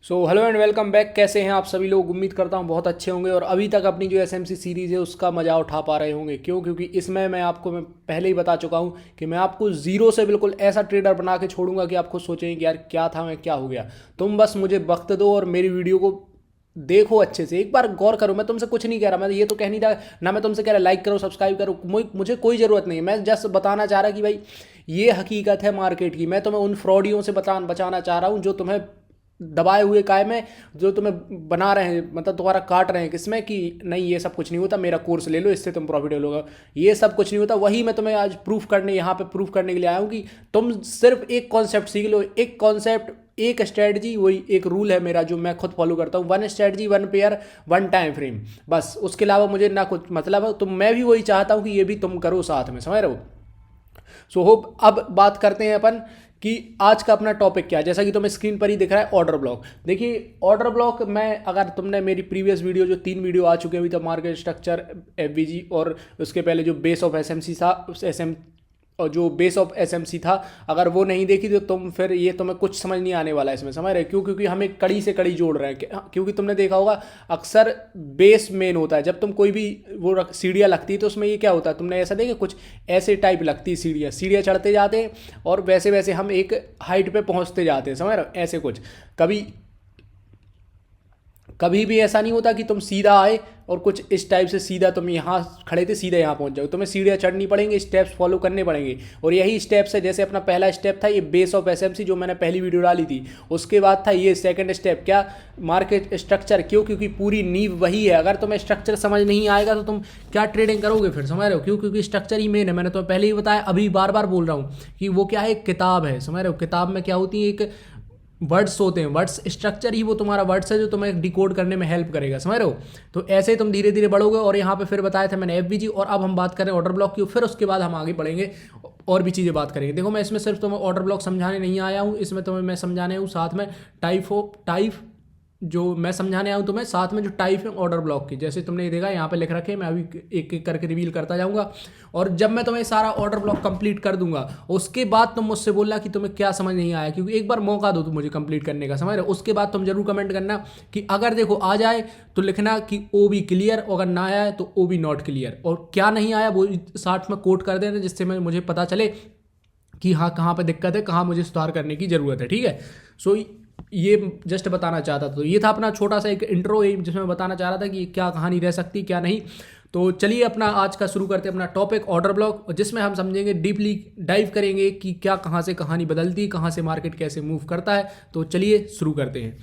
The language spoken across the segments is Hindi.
So hello and welcome back. कैसे हैं आप सभी लोग? उम्मीद करता हूं बहुत अच्छे होंगे और अभी तक अपनी जो एसएमसी सीरीज़ है उसका मज़ा उठा पा रहे होंगे। क्योंकि इसमें मैं पहले ही बता चुका हूं कि मैं आपको ज़ीरो से बिल्कुल ऐसा ट्रेडर बना के छोड़ूंगा कि आप खुद सोचेंगे कि यार क्या था, मैं क्या हो गया। तुम बस मुझे वक्त दो और मेरी वीडियो को देखो अच्छे से, एक बार गौर करो। मैं तुमसे कुछ नहीं कह रहा, मैं ये तो कह नहीं रहा ना, मैं तुमसे कह रहा लाइक करो सब्सक्राइब करो, मुझे कोई ज़रूरत नहीं है। मैं जस्ट बताना चाह रहा कि भाई ये हकीकत है मार्केट की। मैं तुम्हें उन फ्रॉडियों से बचाना चाह रहा हूँ जो तुम्हें दबाए हुए कायम है, जो तुम्हें बना रहे हैं, मतलब तुम्हारा काट रहे हैं किसमें कि नहीं ये सब कुछ नहीं होता, मेरा कोर्स ले लो इससे तुम प्रॉफिटेबल होगा। ये सब कुछ नहीं होता। वही मैं तुम्हें आज प्रूफ करने यहाँ पे प्रूफ करने के लिए आया हूँ कि तुम सिर्फ एक कॉन्सेप्ट सीख लो। एक कॉन्सेप्ट, एक स्ट्रेटजी, वही एक रूल है मेरा जो मैं खुद फॉलो करता हूँ। One strategy, one pair, one time frame, बस। उसके अलावा मुझे ना कुछ मतलब है। तो मैं भी वही चाहता हूँ कि ये भी तुम करो साथ में, समझ रहे हो। सो होप अब बात करते हैं अपन कि आज का अपना टॉपिक क्या है। जैसा कि तुम्हें स्क्रीन पर ही दिख रहा है, ऑर्डर ब्लॉक। देखिए ऑर्डर ब्लॉक में, अगर तुमने मेरी प्रीवियस वीडियो जो 3 वीडियो आ चुके हैं अभी तक, मार्केट स्ट्रक्चर, एफवीजी और उसके पहले जो बेस ऑफ एसएमसी था, एसएम और जो बेस ऑफ एसएमसी था, अगर वो नहीं देखी तो तुम फिर ये तुम्हें कुछ समझ नहीं आने वाला है इसमें, समझ रहे हो। क्यों? क्योंकि हम एक कड़ी से कड़ी जोड़ रहे हैं। क्योंकि तुमने देखा होगा अक्सर बेस मेन होता है। जब तुम कोई भी वो सीढ़ियाँ लगती है तो उसमें ये क्या होता है, तुमने ऐसा देखा कुछ ऐसे टाइप लगती है सीढ़ियाँ, सीढ़ियाँ चढ़ते जाते हैं और वैसे वैसे हम एक हाइट पे पहुंचते जाते हैं, समझ रहे हो। ऐसे कुछ कभी कभी भी ऐसा नहीं होता कि तुम सीधा आए और कुछ इस टाइप से सीधा तुम यहाँ खड़े थे सीधा यहाँ पहुँच जाओ। तुम्हें सीढ़ियाँ चढ़नी पड़ेंगी, स्टेप्स फॉलो करने पड़ेंगे। और यही स्टेप्स है। जैसे अपना पहला स्टेप था ये बेस ऑफ एसएमसी, जो मैंने पहली वीडियो डाली थी। उसके बाद था ये सेकंड स्टेप, क्या, मार्केट स्ट्रक्चर। क्यों? क्योंकि पूरी नींव वही है। अगर तुम्हें स्ट्रक्चर समझ नहीं आएगा तो तुम क्या ट्रेडिंग करोगे फिर, समझ रहे हो। क्यों? क्योंकि स्ट्रक्चर ही मेन है। मैंने तुम्हें पहले ही बताया, अभी बार बार बोल रहा हूँ कि वो क्या है, एक किताब है, समझ रहे हो। किताब में क्या होती है, एक वर्ड्स होते हैं। वर्ड्स स्ट्रक्चर ही वो तुम्हारा वर्ड्स है जो तुम्हें डिकोड करने में हेल्प करेगा, समझ रहे हो। तो ऐसे ही तुम धीरे धीरे बढ़ोगे। और यहाँ पे फिर बताया था मैंने एफबीजी, और अब हम बात करें ऑर्डर ब्लॉक की। फिर उसके बाद हम आगे बढ़ेंगे और भी चीज़ें बात करेंगे। देखो मैं इसमें सिर्फ तुम्हें ऑर्डर ब्लॉक समझाने नहीं आया हूँ, इसमें तुम्हें मैं समझाने हूँ साथ में टाइप जो मैं समझाने आया हूँ तुम्हें साथ में जो टाइप है ऑर्डर ब्लॉक की। जैसे तुमने ये देखा यहाँ पे लिख रखे हैं, मैं अभी एक एक करके रिवील करता जाऊँगा। और जब मैं तुम्हें सारा ऑर्डर ब्लॉक कंप्लीट कर दूंगा उसके बाद तुम मुझसे बोलना कि तुम्हें क्या समझ नहीं आया। क्योंकि एक बार मौका दो तुम मुझे कंप्लीट करने का, समझ रहे हो। उसके बाद तुम जरूर कमेंट करना कि अगर देखो आ जाए तो लिखना कि ओ बी क्लियर, और अगर ना आया तो ओ बी नॉट क्लियर। और क्या नहीं आया वो साथ में कोट कर देना, जिससे मुझे पता चले कि हाँ कहाँ पे दिक्कत है, कहाँ मुझे सुधार करने की ज़रूरत है, ठीक है। सो ये जस्ट बताना चाहता था। तो ये था अपना छोटा सा एक इंट्रो जिसमें मैं बताना चाह रहा था कि क्या कहानी रह सकती क्या नहीं। तो चलिए अपना आज का शुरू करते हैं अपना टॉपिक ऑर्डर ब्लॉक, जिसमें हम समझेंगे, डीपली डाइव करेंगे कि क्या कहाँ से कहानी बदलती है, कहाँ से मार्केट कैसे मूव करता है। तो चलिए शुरू करते हैं।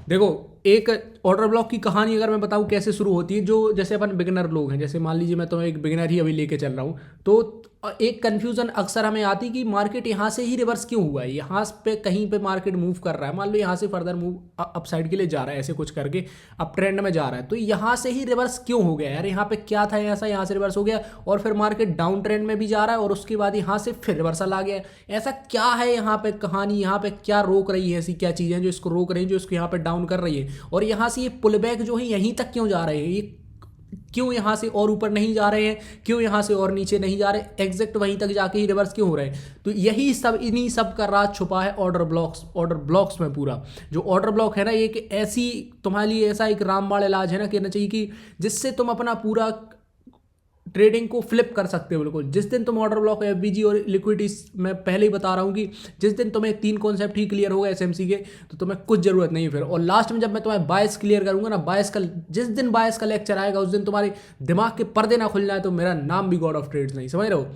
देखो एक ऑर्डर ब्लॉक की कहानी अगर मैं बताऊं कैसे शुरू होती है, जो जैसे अपन बिगिनर लोग हैं, जैसे मान लीजिए मैं तो एक बिगिनर ही अभी लेके चल रहा हूं, तो एक कन्फ्यूजन अक्सर हमें आती कि मार्केट यहाँ से ही रिवर्स क्यों हुआ है, यहाँ पे कहीं पे मार्केट मूव कर रहा है, मान लो यहाँ से फर्दर मूव अप साइड के लिए जा रहा है, ऐसे कुछ करके अप ट्रेंड में जा रहा है, तो यहाँ से ही रिवर्स क्यों हो गया यार, यहाँ पे क्या था ऐसा, यहाँ से रिवर्स हो गया और फिर मार्केट डाउन ट्रेंड में भी जा रहा है और उसके बाद यहाँ से फिर रिवर्सल आ गया। ऐसा क्या है यहाँ पे कहानी, यहाँ पे क्या रोक रही है, ऐसी क्या चीज़ें जो इसको रोक रही है, जो इसको यहाँ पे डाउन कर रही है, और यहाँ से ये पुल बैक जो है यहीं तक क्यों जा रहे हैं, ये क्यों यहाँ से और ऊपर नहीं जा रहे हैं, क्यों यहाँ से और नीचे नहीं जा रहे, एग्जैक्ट वहीं तक जाके ही रिवर्स क्यों हो रहे हैं। तो यही सब, इन्हीं सब का राज छुपा है ऑर्डर ब्लॉक्स में। पूरा जो ऑर्डर ब्लॉक है ना, ये कि ऐसी तुम्हारे लिए ऐसा एक रामबाण इलाज है ना, कहना चाहिए कि जिससे तुम अपना पूरा ट्रेडिंग को फ्लिप कर सकते हो बिल्कुल। जिस दिन तुम ऑर्डर ब्लॉक, एफबीजी और लिक्विडिटी, मैं पहले ही बता रहा हूँ कि जिस दिन तुम्हें 3 कॉन्सेप्ट ही क्लियर होगा एसएमसी के, तो तुम्हें कुछ जरूरत नहीं फिर। और लास्ट में जब मैं तुम्हें बायस क्लियर करूंगा ना, बायस का जिस दिन बायस का लेक्चर आएगा उस दिन तुम्हारे दिमाग के पर्दे ना खुल जाए तो मेरा नाम भी गॉड ऑफ ट्रेड्स नहीं, समझ रहे हो।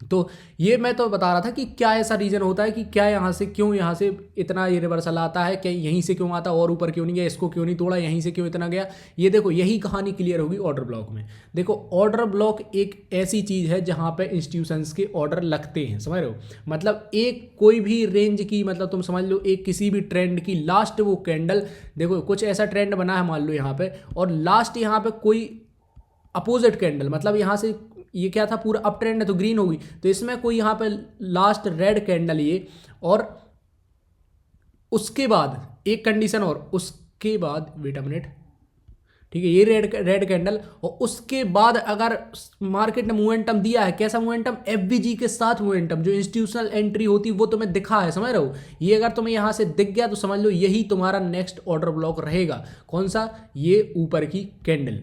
तो ये मैं तो बता रहा था कि क्या ऐसा रीजन होता है कि क्या यहाँ से क्यों, यहाँ से इतना ये रिवर्सल आता है, क्या यहीं से क्यों आता, और ऊपर क्यों नहीं गया, इसको क्यों नहीं तोड़ा, यहीं से क्यों इतना गया। ये देखो यही कहानी क्लियर होगी ऑर्डर ब्लॉक में। देखो ऑर्डर ब्लॉक एक ऐसी चीज़ है जहाँ पे इंस्टीट्यूशंस के ऑर्डर लगते हैं, समझ रहे हो। मतलब एक कोई भी रेंज की, मतलब तुम समझ लो एक किसी भी ट्रेंड की लास्ट वो कैंडल, देखो कुछ ऐसा ट्रेंड बना है मान लो यहाँ पे, और लास्ट यहाँ पे कोई अपोजिट कैंडल, मतलब यहाँ से ये क्या था, पूरा अप ट्रेंड है तो ग्रीन होगी, तो इसमें कोई यहाँ पे लास्ट रेड कैंडल ये, और उसके बाद एक कंडीशन और, उसके बाद वेट अ मिनट, ठीक है, ये रेड रेड कैंडल, और उसके बाद अगर मार्केट ने मोमेंटम दिया है, कैसा मोमेंटम, एफवीजी के साथ मोमेंटम, जो इंस्टीट्यूशनल एंट्री होती है वो तुम्हें दिखा है, समझ रहे हो, ये अगर तुम्हें यहाँ से दिख गया तो समझ लो यही तुम्हारा नेक्स्ट ऑर्डर ब्लॉक रहेगा। कौन सा, ये ऊपर की कैंडल।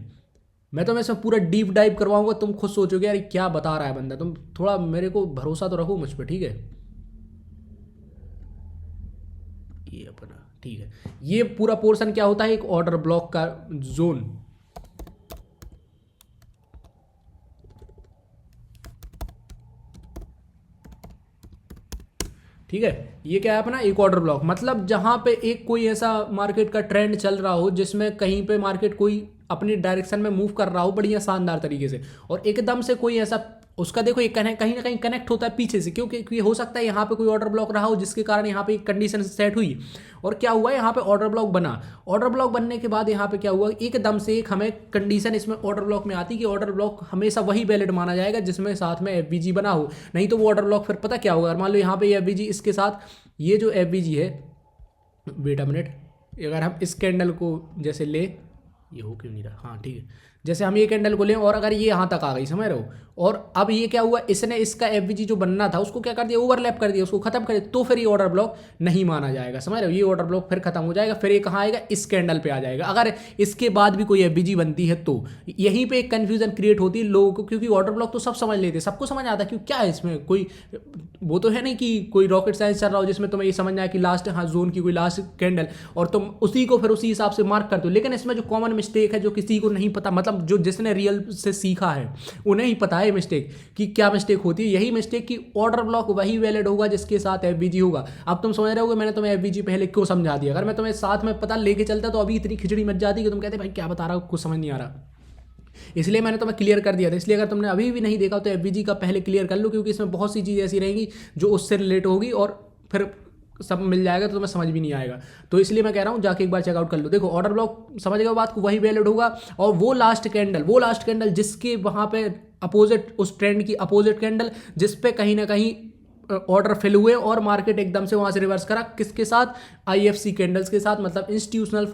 मैं तो इसमें पूरा डीप डाइव करवाऊंगा, तुम खुद सोचोगे यार क्या बता रहा है बंदा, तुम थोड़ा मेरे को भरोसा तो रखो मुझ पर, ठीक है। ये अपना ठीक है, ये पूरा पोर्शन क्या होता है, एक ऑर्डर ब्लॉक का जोन। ठीक है, ये क्या है अपना एक ऑर्डर ब्लॉक, मतलब जहां पे एक कोई ऐसा मार्केट का ट्रेंड चल रहा हो जिसमें कहीं पे मार्केट कोई अपनी डायरेक्शन में मूव कर रहा हो बढ़िया शानदार तरीके से, और एकदम से कोई ऐसा उसका देखो एक कहीं ना कहीं कनेक्ट होता है पीछे से, क्योंकि हो सकता है यहाँ पे कोई ऑर्डर ब्लॉक रहा हो जिसके कारण यहाँ पे एक कंडीशन सेट हुई, और क्या हुआ यहाँ पे ऑर्डर ब्लॉक बना। ऑर्डर ब्लॉक बनने के बाद यहाँ पे क्या हुआ, एकदम से एक हमें कंडीशन इसमें ऑर्डर ब्लॉक में आती कि ऑर्डर ब्लॉक हमेशा वही वैलिड माना जाएगा जिसमें साथ में एफवीजी बना हो, नहीं तो वो ऑर्डर ब्लॉक फिर पता क्या होगा, मान लो यहाँ पे एफवीजी इसके साथ, ये जो एफवीजी है, वेट अ मिनट, अगर हम इस कैंडल को जैसे ले, ये हो क्यों नहीं रहा, हाँ ठीक है, जैसे हम ये कैंडल को लें और अगर ये यहाँ तक आ गई, समझ रहे हो, और अब ये क्या हुआ, इसने इसका एफवीजी जो बनना था उसको क्या कर दिया, ओवरलैप कर दिया, उसको खत्म कर दिया, तो फिर ये ऑर्डर ब्लॉक नहीं माना जाएगा, समझ रहे हो, ये ऑर्डर ब्लॉक फिर खत्म हो जाएगा, फिर ये कहाँ आएगा, इस कैंडल पे आ जाएगा। अगर इसके बाद भी कोई एफवीजी बनती है तो यहीं पे एक कन्फ्यूजन क्रिएट होती है लोगों को, क्योंकि ऑर्डर ब्लॉक तो सब समझ लेते हैं, सबको समझ आता है क्यों क्या है इसमें, कोई वो तो है नहीं कि कोई रॉकेट साइंस चल रहा हो जिसमें तुम्हें ये समझना है कि लास्ट, हाँ, जोन की कोई लास्ट कैंडल, और तुम उसी को फिर उसी हिसाब से मार्क करते हो। लेकिन इसमें जो कॉमन मिस्टेक है जो किसी को नहीं पता, मतलब जो जिसने रियल से सीखा है उन्हें ही पता है मिस्टेक कि क्या मिस्टेक होती है, यही मिस्टेक कि ऑर्डर ब्लॉक वही वैलिड होगा जिसके साथ एफवीजी होगा। अब तुम समझ रहे होगे मैंने तुम्हें एफवीजी पहले क्यों समझा दिया, अगर मैं तुम्हें साथ में पता लेके चलता तो अभी इतनी खिचड़ी मच जाती कि तुम कहते भाई क्या बता रहा हो, कुछ समझ नहीं आ रहा, इसलिए मैंने तुम्हें क्लियर कर दिया था। इसलिए अगर तुमने अभी भी नहीं देखा तो एफवीजी का पहले क्लियर कर लो, क्योंकि इसमें बहुत सी चीज़ें ऐसी रहेंगी जो उससे रिलेट होगी और फिर सब मिल जाएगा तो तुम्हें समझ भी नहीं आएगा। तो इसलिए मैं कह रहा हूँ जाके एक बार चेकआउट कर लो। देखो ऑर्डर ब्लॉक समझ गए बात को, वही वैलिड होगा, और वो लास्ट कैंडल जिसके वहाँ पे अपोजिट, उस ट्रेंड की अपोजिट कैंडल जिस पे कहीं ना कहीं ऑर्डर फिल हुए और मार्केट एकदम से वहां से रिवर्स करा, किसके साथ, आईएफसी कैंडल्स के साथ, मतलब इंस्टीट्यूशनल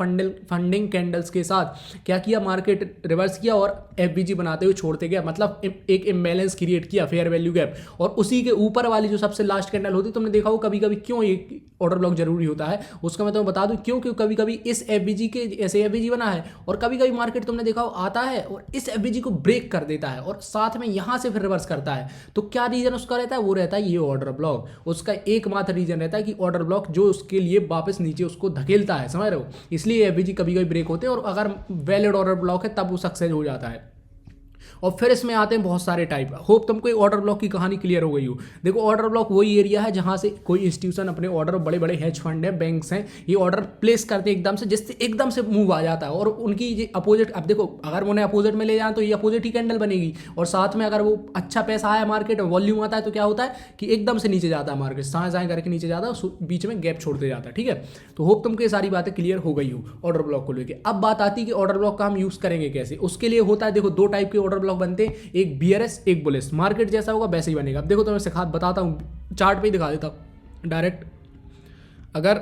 फंडिंग कैंडल्स के साथ क्या किया, मार्केट रिवर्स किया और एफवीजी बनाते हुए छोड़ते गया, मतलब एक इम्बैलेंस क्रिएट किया, फेयर वैल्यू गैप। और उसी के ऊपर वाली जो सबसे लास्ट कैंडल होती है, तुमने देखा हो कभी कभी क्यों ये ऑर्डर ब्लॉक जरूरी होता है, उसका मैं तुम्हें बता दूं क्यों, क्यों कभी कभी इस एफवीजी के ऐसे एफवीजी बना है और कभी कभी मार्केट तुमने देखा हो आता है और इस एफवीजी को ब्रेक कर देता है और साथ में यहां से फिर रिवर्स करता है, तो क्या रीजन उसका रहता है, वो रहता है ये ऑर्डर ब्लॉक। उसका एकमात्र रीजन रहता है कि ऑर्डर ब्लॉक जो उसके लिए वापस नीचे उसको धकेलता है, समझ रहे हो, इसलिए एफवीजी कभी कभी ब्रेक होते हैं और अगर वैलिड ऑर्डर ब्लॉक है तब वो सक्सेस हो जाता है। और फिर इसमें आते हैं बहुत सारे टाइप। होप तुमको ऑर्डर ब्लॉक की कहानी क्लियर हो गई हो। देखो ऑर्डर ब्लॉक वही एरिया है जहां से कोई इंस्टीट्यूशन अपने ऑर्डर, बड़े बड़े हेज फंड है, बैंक्स हैं, ये ऑर्डर प्लेस करते हैं एकदम से, जिससे एकदम से मूव आ जाता है और उनकी ये अपोजिट, अब देखो अगर उन्हें अपोजिट में ले जाए तो ये अपोजिट ही कैंडल बनेगी, और साथ में अगर वो अच्छा पैसा आया मार्केट और वॉल्यूम आता है तो क्या होता है कि एकदम से नीचे जाता है मार्केट, साए साए करके नीचे जाता है, बीच में गैप छोड़ते जाता है। ठीक है, तो होप तुमको ये सारी बातें क्लियर हो गई हो ऑर्डर ब्लॉक को लेकर। अब बात आती है कि ऑर्डर ब्लॉक का हम यूज करेंगे कैसे। उसके लिए होता है, देखो दो टाइप के ऑर्डर ब्लॉक बनते हैं, एक बीआरएस एक बुलिश। मार्केट जैसा होगा वैसे ही बनेगा। अब देखो तो मैं बताता हूं, चार्ट पे ही दिखा देता हूं डायरेक्ट। अगर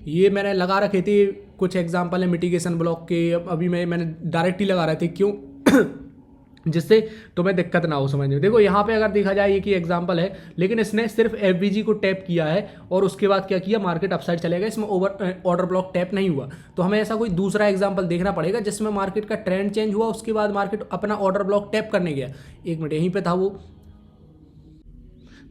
ये मैंने लगा रखे थे कुछ एग्जांपल है मिटिगेशन ब्लॉक के, अभी मैंने डायरेक्ट ही लगा रहे थे, क्यों जिससे तुम्हें दिक्कत ना हो समझने में। देखो यहाँ पे अगर देखा जाए ये कि एग्जांपल है, लेकिन इसने सिर्फ एफवीजी को टैप किया है और उसके बाद क्या किया, मार्केट अपसाइड चलेगा, इसमें ऑर्डर ब्लॉक टैप नहीं हुआ। तो हमें ऐसा कोई दूसरा एग्जांपल देखना पड़ेगा जिसमें मार्केट का ट्रेंड चेंज हुआ, उसके बाद मार्केट अपना ऑर्डर ब्लॉक टैप करने गया। एक मिनट, यहीं पर था वो।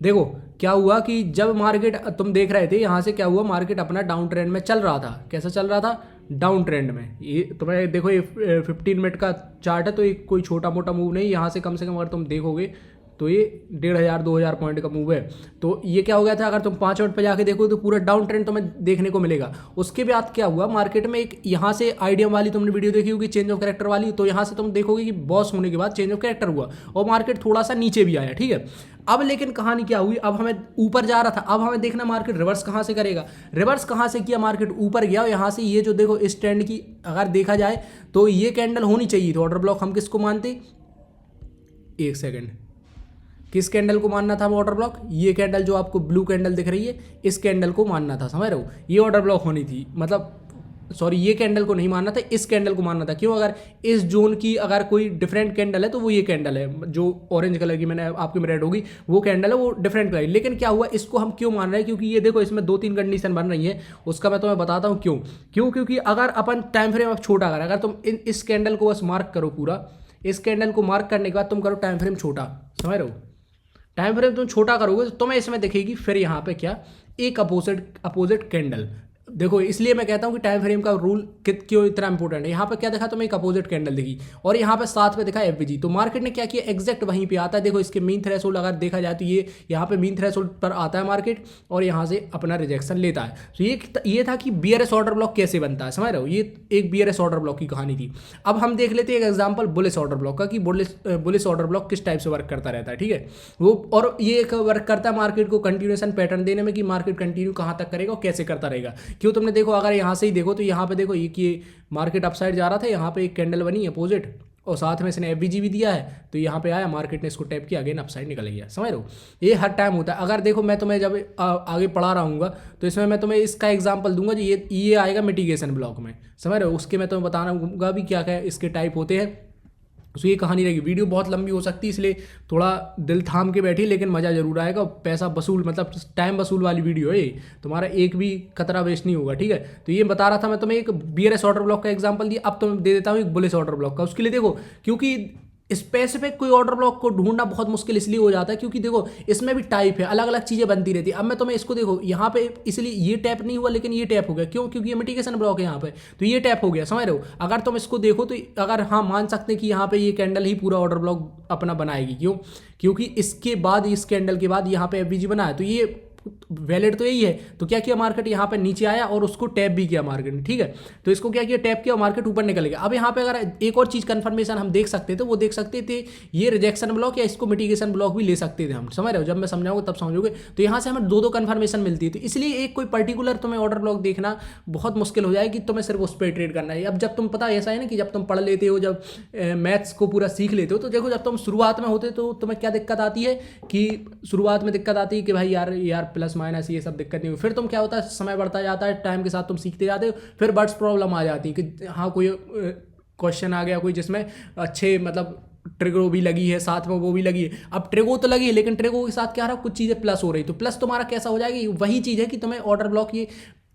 देखो क्या हुआ कि जब मार्केट, तुम देख रहे थे यहाँ से क्या हुआ, मार्केट अपना डाउन ट्रेंड में चल रहा था। कैसा चल रहा था, डाउन ट्रेंड में। ये तुम्हें देखो ये 15 मिनट का चार्ट है, तो ये कोई छोटा मोटा मूव नहीं, यहाँ से कम से कम अगर तुम देखोगे तो ये 1500-2000 पॉइंट का मूव है। तो ये क्या हो गया था, अगर तुम 5 मिनट पे जाके देखो तो पूरा डाउन ट्रेंड तुम्हें देखने को मिलेगा। उसके बाद क्या हुआ, मार्केट में एक यहाँ से आइडियम वाली तुमने वीडियो देखी होगी, चेंज ऑफ कैरेक्टर वाली, तो यहाँ से तुम देखोगे कि बॉस होने के बाद चेंज ऑफ कैरेक्टर हुआ और मार्केट थोड़ा सा नीचे भी आया। ठीक है, अब लेकिन कहानी क्या हुई, अब हमें ऊपर जा रहा था, अब हमें देखना मार्केट रिवर्स कहाँ से करेगा। रिवर्स कहाँ से किया, मार्केट ऊपर गया और यहाँ से ये जो देखो इस ट्रेंड की अगर देखा जाए तो ये कैंडल होनी चाहिए थी ऑर्डर ब्लॉक। हम किसको मानते, एक सेकेंड, किस कैंडल को मानना था ऑर्डर ब्लॉक, ये कैंडल जो आपको ब्लू कैंडल दिख रही है, इस कैंडल को मानना था, समझ रहे हो, ये ऑर्डर ब्लॉक होनी थी। मतलब सॉरी ये कैंडल को नहीं मानना था, इस कैंडल को मानना था। क्यों? अगर इस जोन की अगर कोई डिफरेंट कैंडल है तो वो ये कैंडल है, जो ऑरेंज कलर की मैंने आपकी में रेड होगी वो कैंडल है, वो डिफरेंट कलर। लेकिन क्या हुआ, इसको हम क्यों मान रहे हैं? क्योंकि ये देखो इसमें 2-3 कंडीशन बन रही है, उसका मैं तुम्हें बताता हूँ क्यों। क्योंकि अगर अपन टाइम फ्रेम अब छोटा करें, अगर तुम इस कैंडल को बस मार्क करो पूरा, इस कैंडल को मार्क करने के बाद तुम करो टाइम फ्रेम छोटा, समझ रहे हो? टाइम फ्रेम तुम छोटा करोगे तो तुम्हें इसमें दिखेगी फिर यहाँ पे क्या, एक अपोजिट कैंडल। देखो इसलिए मैं कहता हूँ कि टाइम फ्रेम का रूल क्यों इतना इंपॉर्टेंट है। यहाँ पे क्या देखा तुम्हें, एक अपोजिट कैंडल दिखी, और यहाँ पे साथ में दिखा एफवीजी। तो मार्केट ने क्या किया, एग्जैक्ट वहीं पे आता है। देखो इसके मीन थ्रेशोल्ड अगर देखा जाए तो ये यहाँ पे मीन थ्रेशोल्ड पर आता है मार्केट, और यहाँ से अपना रिजेक्शन लेता है। तो ये था कि बीआरएस ऑर्डर ब्लॉक कैसे बनता है, समझ रहे हो? ये एक बीआरएस ऑर्डर ब्लॉक की कहानी थी। अब हम देख लेते हैं एक एग्जाम्पल बुलिश ऑर्डर ब्लॉक का, कि बुलिश ऑर्डर ब्लॉक किस टाइप से वर्क करता रहता है, ठीक है वो। और ये एक वर्क करता है मार्केट को कंटिन्यूएशन पैटर्न देने में, कि मार्केट कंटिन्यू कहाँ तक करेगा और कैसे करता रहेगा। क्यों? तुमने देखो अगर यहाँ से ही देखो तो यहाँ पे देखो ये कि मार्केट अपसाइड जा रहा था, यहाँ पे एक कैंडल बनी अपोजिट, और साथ में इसने एफवीजी भी दिया है, तो यहाँ पे आया, मार्केट ने इसको टैप किया, अगेन अपसाइड निकल गया, समझ रहे हो? ये हर टाइम होता है। अगर देखो मैं तुम्हें जब आगे पढ़ा रहा हूँगा तो इसमें मैं तुम्हें इसका एग्जांपल दूंगा, जो ये आएगा मिटिगेशन ब्लॉक में, समझ रहे हो? उसके मैं तुम्हें बताऊंगा भी क्या क्या इसके टाइप होते हैं। तो ये कहानी रहेगी, वीडियो बहुत लंबी हो सकती है, इसलिए थोड़ा दिल थाम के बैठी, लेकिन मज़ा जरूर आएगा। पैसा वसूल, मतलब टाइम वसूल वाली वीडियो है ये, तुम्हारा एक भी खतरा वेस्ट नहीं होगा, ठीक है? तो ये बता रहा था मैं तुम्हें, एक बीआरएस ऑर्डर ब्लॉक का एग्जांपल दिया। अब तुम्हें दे देता हूँ एक बुलिश ऑर्डर ब्लॉक का। उसके लिए देखो, क्योंकि स्पेसिफिक कोई ऑर्डर ब्लॉक को ढूंढना बहुत मुश्किल इसलिए हो जाता है क्योंकि देखो इसमें भी टाइप है, अलग अलग चीज़ें बनती रहती है। अब मैं तुम्हें इसको देखो, यहाँ पे इसलिए ये टैप नहीं हुआ, लेकिन ये टैप हो गया। क्यों? क्योंकि ये मिटिगेशन ब्लॉक है यहाँ पे, तो ये टैप हो गया, समझ रहे हो? अगर तुम इसको देखो तो अगर हाँ मान सकते हैं कि यहाँ पे ये कैंडल ही पूरा ऑर्डर ब्लॉक अपना बनाएगी। क्यों? क्योंकि इसके बाद, इस कैंडल के बाद यहाँ पे एफवीजी बना है, तो ये वैलिड तो यही है। तो क्या किया मार्केट, यहाँ पे नीचे आया और उसको टैप भी किया मार्केट ने, ठीक है? तो इसको क्या किया, टैप किया, मार्केट ऊपर निकल गया। अब यहाँ पे अगर एक और चीज कंफर्मेशन हम देख सकते थे, वो देख सकते थे ये रिजेक्शन ब्लॉक या इसको मिटिगेशन ब्लॉक भी ले सकते थे हम, समझ रहे हो? जब मैं समझाऊंगा तब समझोगे। तो यहाँ से हमें दो कंफर्मेशन मिलती है। तो इसलिए एक कोई पर्टिकुलर तुम्हें ऑर्डर ब्लॉक देखना बहुत मुश्किल हो जाएगी, तुम्हें सिर्फ उस पर ट्रेड करना है। अब जब तुम पता ऐसा है ना कि जब तुम पढ़ लेते हो, जब मैथ्स को पूरा सीख लेते हो, तो देखो जब तुम शुरुआत में होते तो तुम्हें क्या दिक्कत आती है, कि शुरुआत में दिक्कत आती है कि भाई यार प्लस माइनस ये सब दिक्कत नहीं हुई। फिर तुम क्या होता है, समय बढ़ता जाता है, टाइम के साथ तुम सीखते जाते हो, फिर बर्ड्स प्रॉब्लम आ जाती है कि हाँ कोई क्वेश्चन आ गया कोई जिसमें अच्छे मतलब ट्रिगो भी लगी है, साथ में वो भी लगी है। अब ट्रिगो तो लगी है, लेकिन ट्रिगो के साथ क्या रहा, कुछ चीज़ें प्लस हो रही, तो प्लस तुम्हारा कैसा हो जाएगी, वही चीज़ है कि तुम्हें ऑर्डर ब्लॉक ये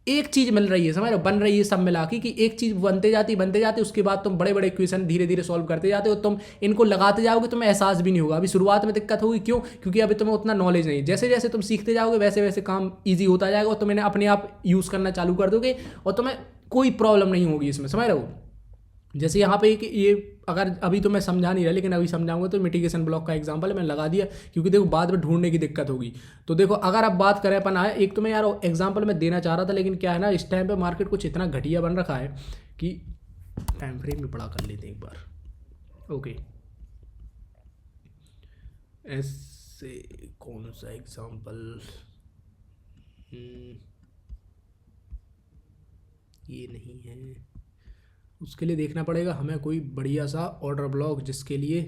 एक चीज मिल रही है, समझ रहे हो? बन रही है सब मिला के, कि एक चीज बनते जाती, उसके बाद तुम बड़े बड़े इक्वेशन धीरे धीरे सॉल्व करते जाते हो। तुम इनको लगाते जाओगे, तुम्हें एहसास भी नहीं होगा। अभी शुरुआत में दिक्कत होगी, क्यों? क्योंकि अभी तुम्हें उतना नॉलेज नहीं। जैसे जैसे तुम सीखते जाओगे वैसे वैसे काम ईजी होता जाएगा, और तुम इन्हें अपने आप यूज करना चालू कर दोगे, और तुम्हें कोई प्रॉब्लम नहीं होगी इसमें, समझ रहे हो? जैसे यहाँ पे ये अगर अभी तो मैं समझा नहीं रहा, लेकिन अभी समझाऊंगा। तो मिटिगेशन ब्लॉक का एग्जांपल मैंने लगा दिया, क्योंकि देखो बाद में ढूंढने की दिक्कत होगी। तो देखो अगर आप बात करें अपन आए, एक तो मैं यार एग्जांपल में देना चाह रहा था, लेकिन क्या है ना, इस टाइम पे मार्केट कुछ इतना घटिया बन रखा है कि टाइम फ्रेम भी बड़ा कर लेते हैं एक बार। ओके, ऐसे कौन सा एग्जांपल, ये नहीं है, उसके लिए देखना पड़ेगा हमें कोई बढ़िया सा ऑर्डर ब्लॉक, जिसके लिए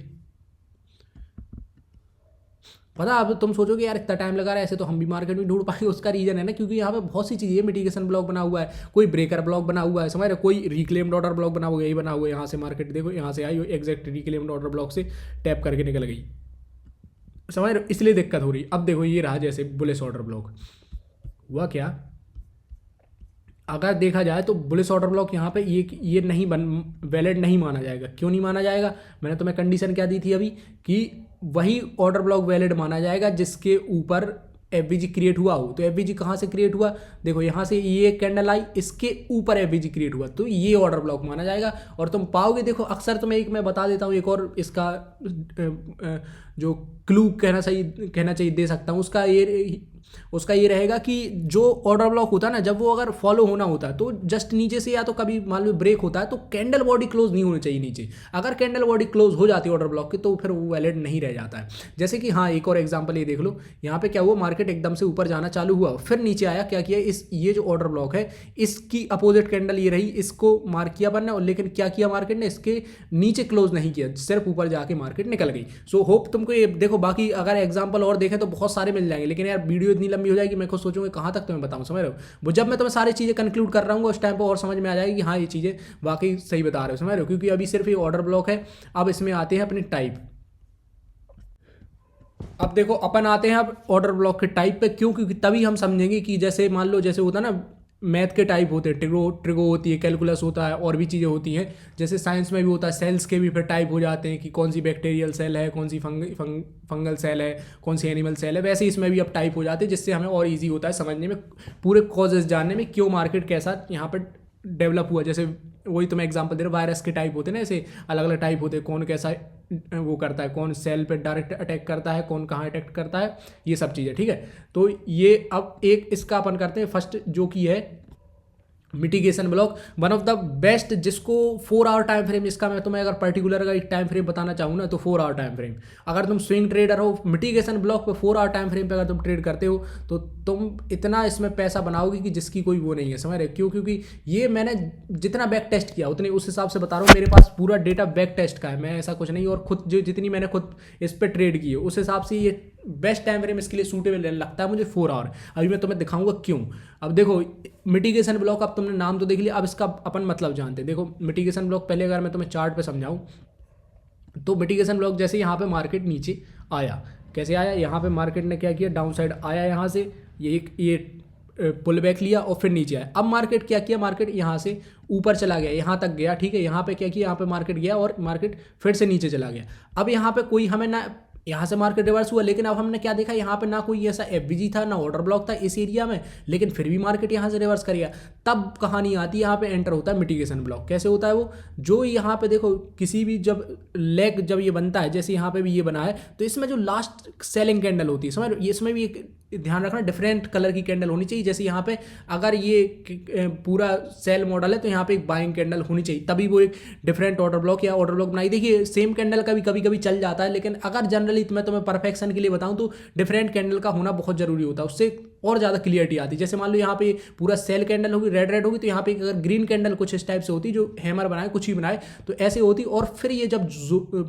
पता। अब तुम सोचोगे यार इतना टाइम लगा रहा है, ऐसे तो हम भी मार्केट में ढूंढ पाएंगे। उसका रीजन है ना, क्योंकि यहाँ पे बहुत सी चीज़ें, मिटिगेशन ब्लॉक बना हुआ है, कोई ब्रेकर ब्लॉक बना हुआ है, समझ रहे हो? कोई रिक्लेम्ड ऑर्डर ब्लॉक बना हुआ है, यही बना हुआ है। यहाँ से मार्केट देखो, यहाँ से आई एग्जैक्ट रिक्लेम्ड ऑर्डर ब्लॉक से टैप करके निकल गई, समझ रहे हो? इसलिए दिक्कत हो रही। अब देखो ये रहा जैसे बुलिश ऑर्डर ब्लॉक, हुआ क्या, अगर देखा जाए तो बुलिश ऑर्डर ब्लॉक यहाँ पे ये नहीं वैलिड नहीं माना जाएगा। क्यों नहीं माना जाएगा? मैंने तुम्हें कंडीशन क्या दी थी अभी, कि वही ऑर्डर ब्लॉक वैलिड माना जाएगा जिसके ऊपर एफवीजी क्रिएट हुआ हो। तो एफवीजी कहाँ से क्रिएट हुआ, देखो यहाँ से ये कैंडल आई, इसके ऊपर एफवीजी क्रिएट हुआ, तो ये ऑर्डर ब्लॉक माना जाएगा। और तुम पाओगे, देखो अक्सर तुम्हें एक मैं बता देता हूँ, एक और इसका जो क्लू कहना चाहिए दे सकता हूँ, उसका ये रहेगा कि जो ऑर्डर ब्लॉक होता है ना, जब वो अगर फॉलो होना होता है तो जस्ट नीचे से, या तो कभी मान लो ब्रेक होता है, तो कैंडल बॉडी क्लोज नहीं होनी चाहिए नीचे। अगर कैंडल बॉडी क्लोज हो जाती है ऑर्डर ब्लॉक की, तो फिर वो वैलिड नहीं रह जाता है। जैसे कि हाँ एक और एग्जांपल ये देख लो, यहाँ पे क्या हुआ, मार्केट एकदम से ऊपर जाना चालू हुआ, फिर नीचे आया, क्या किया, ये जो ऑर्डर ब्लॉक है इसकी अपोजिट कैंडल ये रही, इसको मार्क किया बनना, और लेकिन क्या किया मार्केट ने, इसके नीचे क्लोज नहीं किया, सिर्फ ऊपर जाके मार्केट निकल गई। सो होप तुमको ये देखो, बाकी अगर एग्जाम्पल और देखें तो बहुत सारे मिल जाएंगे, लेकिन यार वीडियो वीडियो इतनी लंबी हो जाएगी, मैं खुद सोचूंगा कहाँ तक तुम्हें बताऊँ, समझ रहे हो। वो जब मैं तुम्हें सारी चीज़ें कंक्लूड कर रहा हूँ उस टाइम पर और समझ में आ जाएगी कि हाँ ये चीज़ें वाकई सही बता रहे हो, समझ रहे हो। क्योंकि अभी सिर्फ ये ऑर्डर ब्लॉक है। अब इसमें आते हैं अपने टाइप। अब देखो अपन आते हैं अब ऑर्डर ब्लॉक के टाइप पे, क्यों, क्योंकि तभी हम समझेंगे कि जैसे मान लो जैसे होता है ना मैथ के टाइप होते हैं, ट्रिगो होती है, कैलकुलस होता है, और भी चीज़ें होती हैं। जैसे साइंस में भी होता है, सेल्स के भी फिर टाइप हो जाते हैं कि कौन सी बैक्टीरियल सेल है, कौन सी फंगल सेल है, कौन सी एनिमल सेल है। वैसे इसमें भी अब टाइप हो जाते हैं, जिससे हमें और ईजी होता है समझने में, पूरे कॉजेज जानने में, क्यों मार्केट कैसा यहाँ पर डेवलप हुआ। जैसे वही तो मैं एग्जांपल दे रहा हूँ, वायरस के टाइप होते हैं ना, ऐसे अलग अलग टाइप होते हैं, कौन कैसा वो करता है, कौन सेल पे डायरेक्ट अटैक करता है, कौन कहाँ अटैक करता है, ये सब चीज़ें, ठीक है। तो ये अब एक इसका अपन करते हैं फर्स्ट, जो कि है mitigation block, one of the best, जिसको 4 आवर टाइम फ्रेम, इसका मैं तुम्हें अगर पर्टिकुलर अगर एक टाइम फ्रेम बताना चाहूँ ना तो 4 आवर टाइम फ्रेम। अगर तुम स्विंग ट्रेडर हो, मिटिगेशन ब्लॉक पे 4 आवर टाइम फ्रेम पे अगर तुम ट्रेड करते हो तो तुम इतना इसमें पैसा बनाओगे कि जिसकी कोई वो नहीं है, समझ रहे। क्यों, क्योंकि ये मैंने जितना बैक टेस्ट किया उतने उस हिसाब से बता रहा हूँ, मेरे पास पूरा डेटा बैक टेस्ट का है, मैं ऐसा कुछ नहीं। और खुद जो जितनी मैंने खुद इस पर ट्रेड की है उस हिसाब से ये बेस्ट टाइम फ्रेम इसके लिए सूटेबल लगता है मुझे 4 आवर। अभी मैं तुम्हें दिखाऊंगा क्यों। अब देखो मिटिगेशन ब्लॉक, अब तुमने नाम तो देख लिया, अब इसका अपन मतलब जानते हैं। देखो मिटिगेशन ब्लॉक, पहले अगर मैं तुम्हें चार्ट पे समझाऊं तो मिटिगेशन ब्लॉक जैसे यहाँ पे मार्केट नीचे आया, कैसे आया, यहाँ पे मार्केट ने क्या किया, डाउन साइड आया, यहाँ से ये पुल बैक लिया और फिर नीचे आया। अब मार्केट क्या किया, मार्केट यहाँ से ऊपर चला गया, यहाँ तक गया, ठीक है। यहाँ पे क्या किया, यहाँ पे मार्केट गया और मार्केट फिर से नीचे चला गया। अब यहाँ पे कोई हमें ना, यहाँ से मार्केट रिवर्स हुआ, लेकिन अब हमने क्या देखा, यहाँ पे ना कोई ऐसा एफवीजी था ना ऑर्डर ब्लॉक था इस एरिया में, लेकिन फिर भी मार्केट यहाँ से रिवर्स कर गया। तब कहानी आती है, यहाँ पे एंटर होता है मिटिगेशन ब्लॉक। कैसे होता है वो, जो यहाँ पे देखो किसी भी जब लेग जब ये बनता है, जैसे यहाँ पे भी ये बना है, तो इसमें जो लास्ट सेलिंग कैंडल होती है, समझ, ये इसमें भी एक ध्यान रखना डिफरेंट कलर की कैंडल होनी चाहिए। जैसे यहाँ पे अगर ये पूरा सेल मॉडल है तो यहाँ पे एक बाइंग कैंडल होनी चाहिए, तभी वो एक डिफरेंट ऑर्डर ब्लॉक या ऑर्डर ब्लॉक बनाई। देखिए सेम कैंडल का भी कभी कभी चल जाता है, लेकिन अगर जनरली मैं तुम्हें परफेक्शन के लिए बताऊं तो डिफरेंट कैंडल का होना बहुत जरूरी होता है, उससे और ज़्यादा क्लियरिटी आती है। जैसे मान लो यहाँ पे पूरा सेल कैंडल होगी, रेड रेड होगी, तो यहाँ पे अगर ग्रीन कैंडल कुछ इस टाइप से होती, जो हैमर बनाए कुछ ही बनाए तो ऐसे होती, और फिर ये जब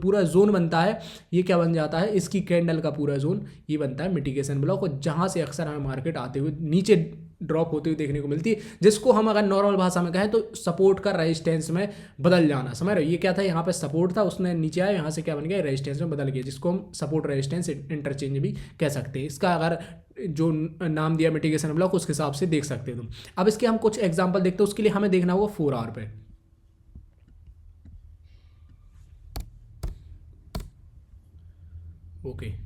पूरा जोन बनता है, ये क्या बन जाता है, इसकी कैंडल का पूरा जोन ये बनता है मिटिगेशन ब्लॉक, और जहाँ से अक्सर हमें मार्केट आते हुए नीचे ड्रॉप होते हुए देखने को मिलती है, जिसको हम अगर नॉर्मल भाषा में कहें तो सपोर्ट का रेजिस्टेंस में बदल जाना, समझ रहे हो। ये क्या था, यहाँ पे सपोर्ट था, उसने नीचे आया, यहाँ से क्या बन गया, रेजिस्टेंस में बदल गया, जिसको हम सपोर्ट रेजिस्टेंस इंटरचेंज भी कह सकते हैं। इसका अगर जो नाम दिया मिटिगेशन ब्लॉक उसके हिसाब से देख सकते हो तुम। अब इसके हम कुछ एग्जाम्पल देखते हैं, उसके लिए हमें देखना होगा 4 आवर पे। ओके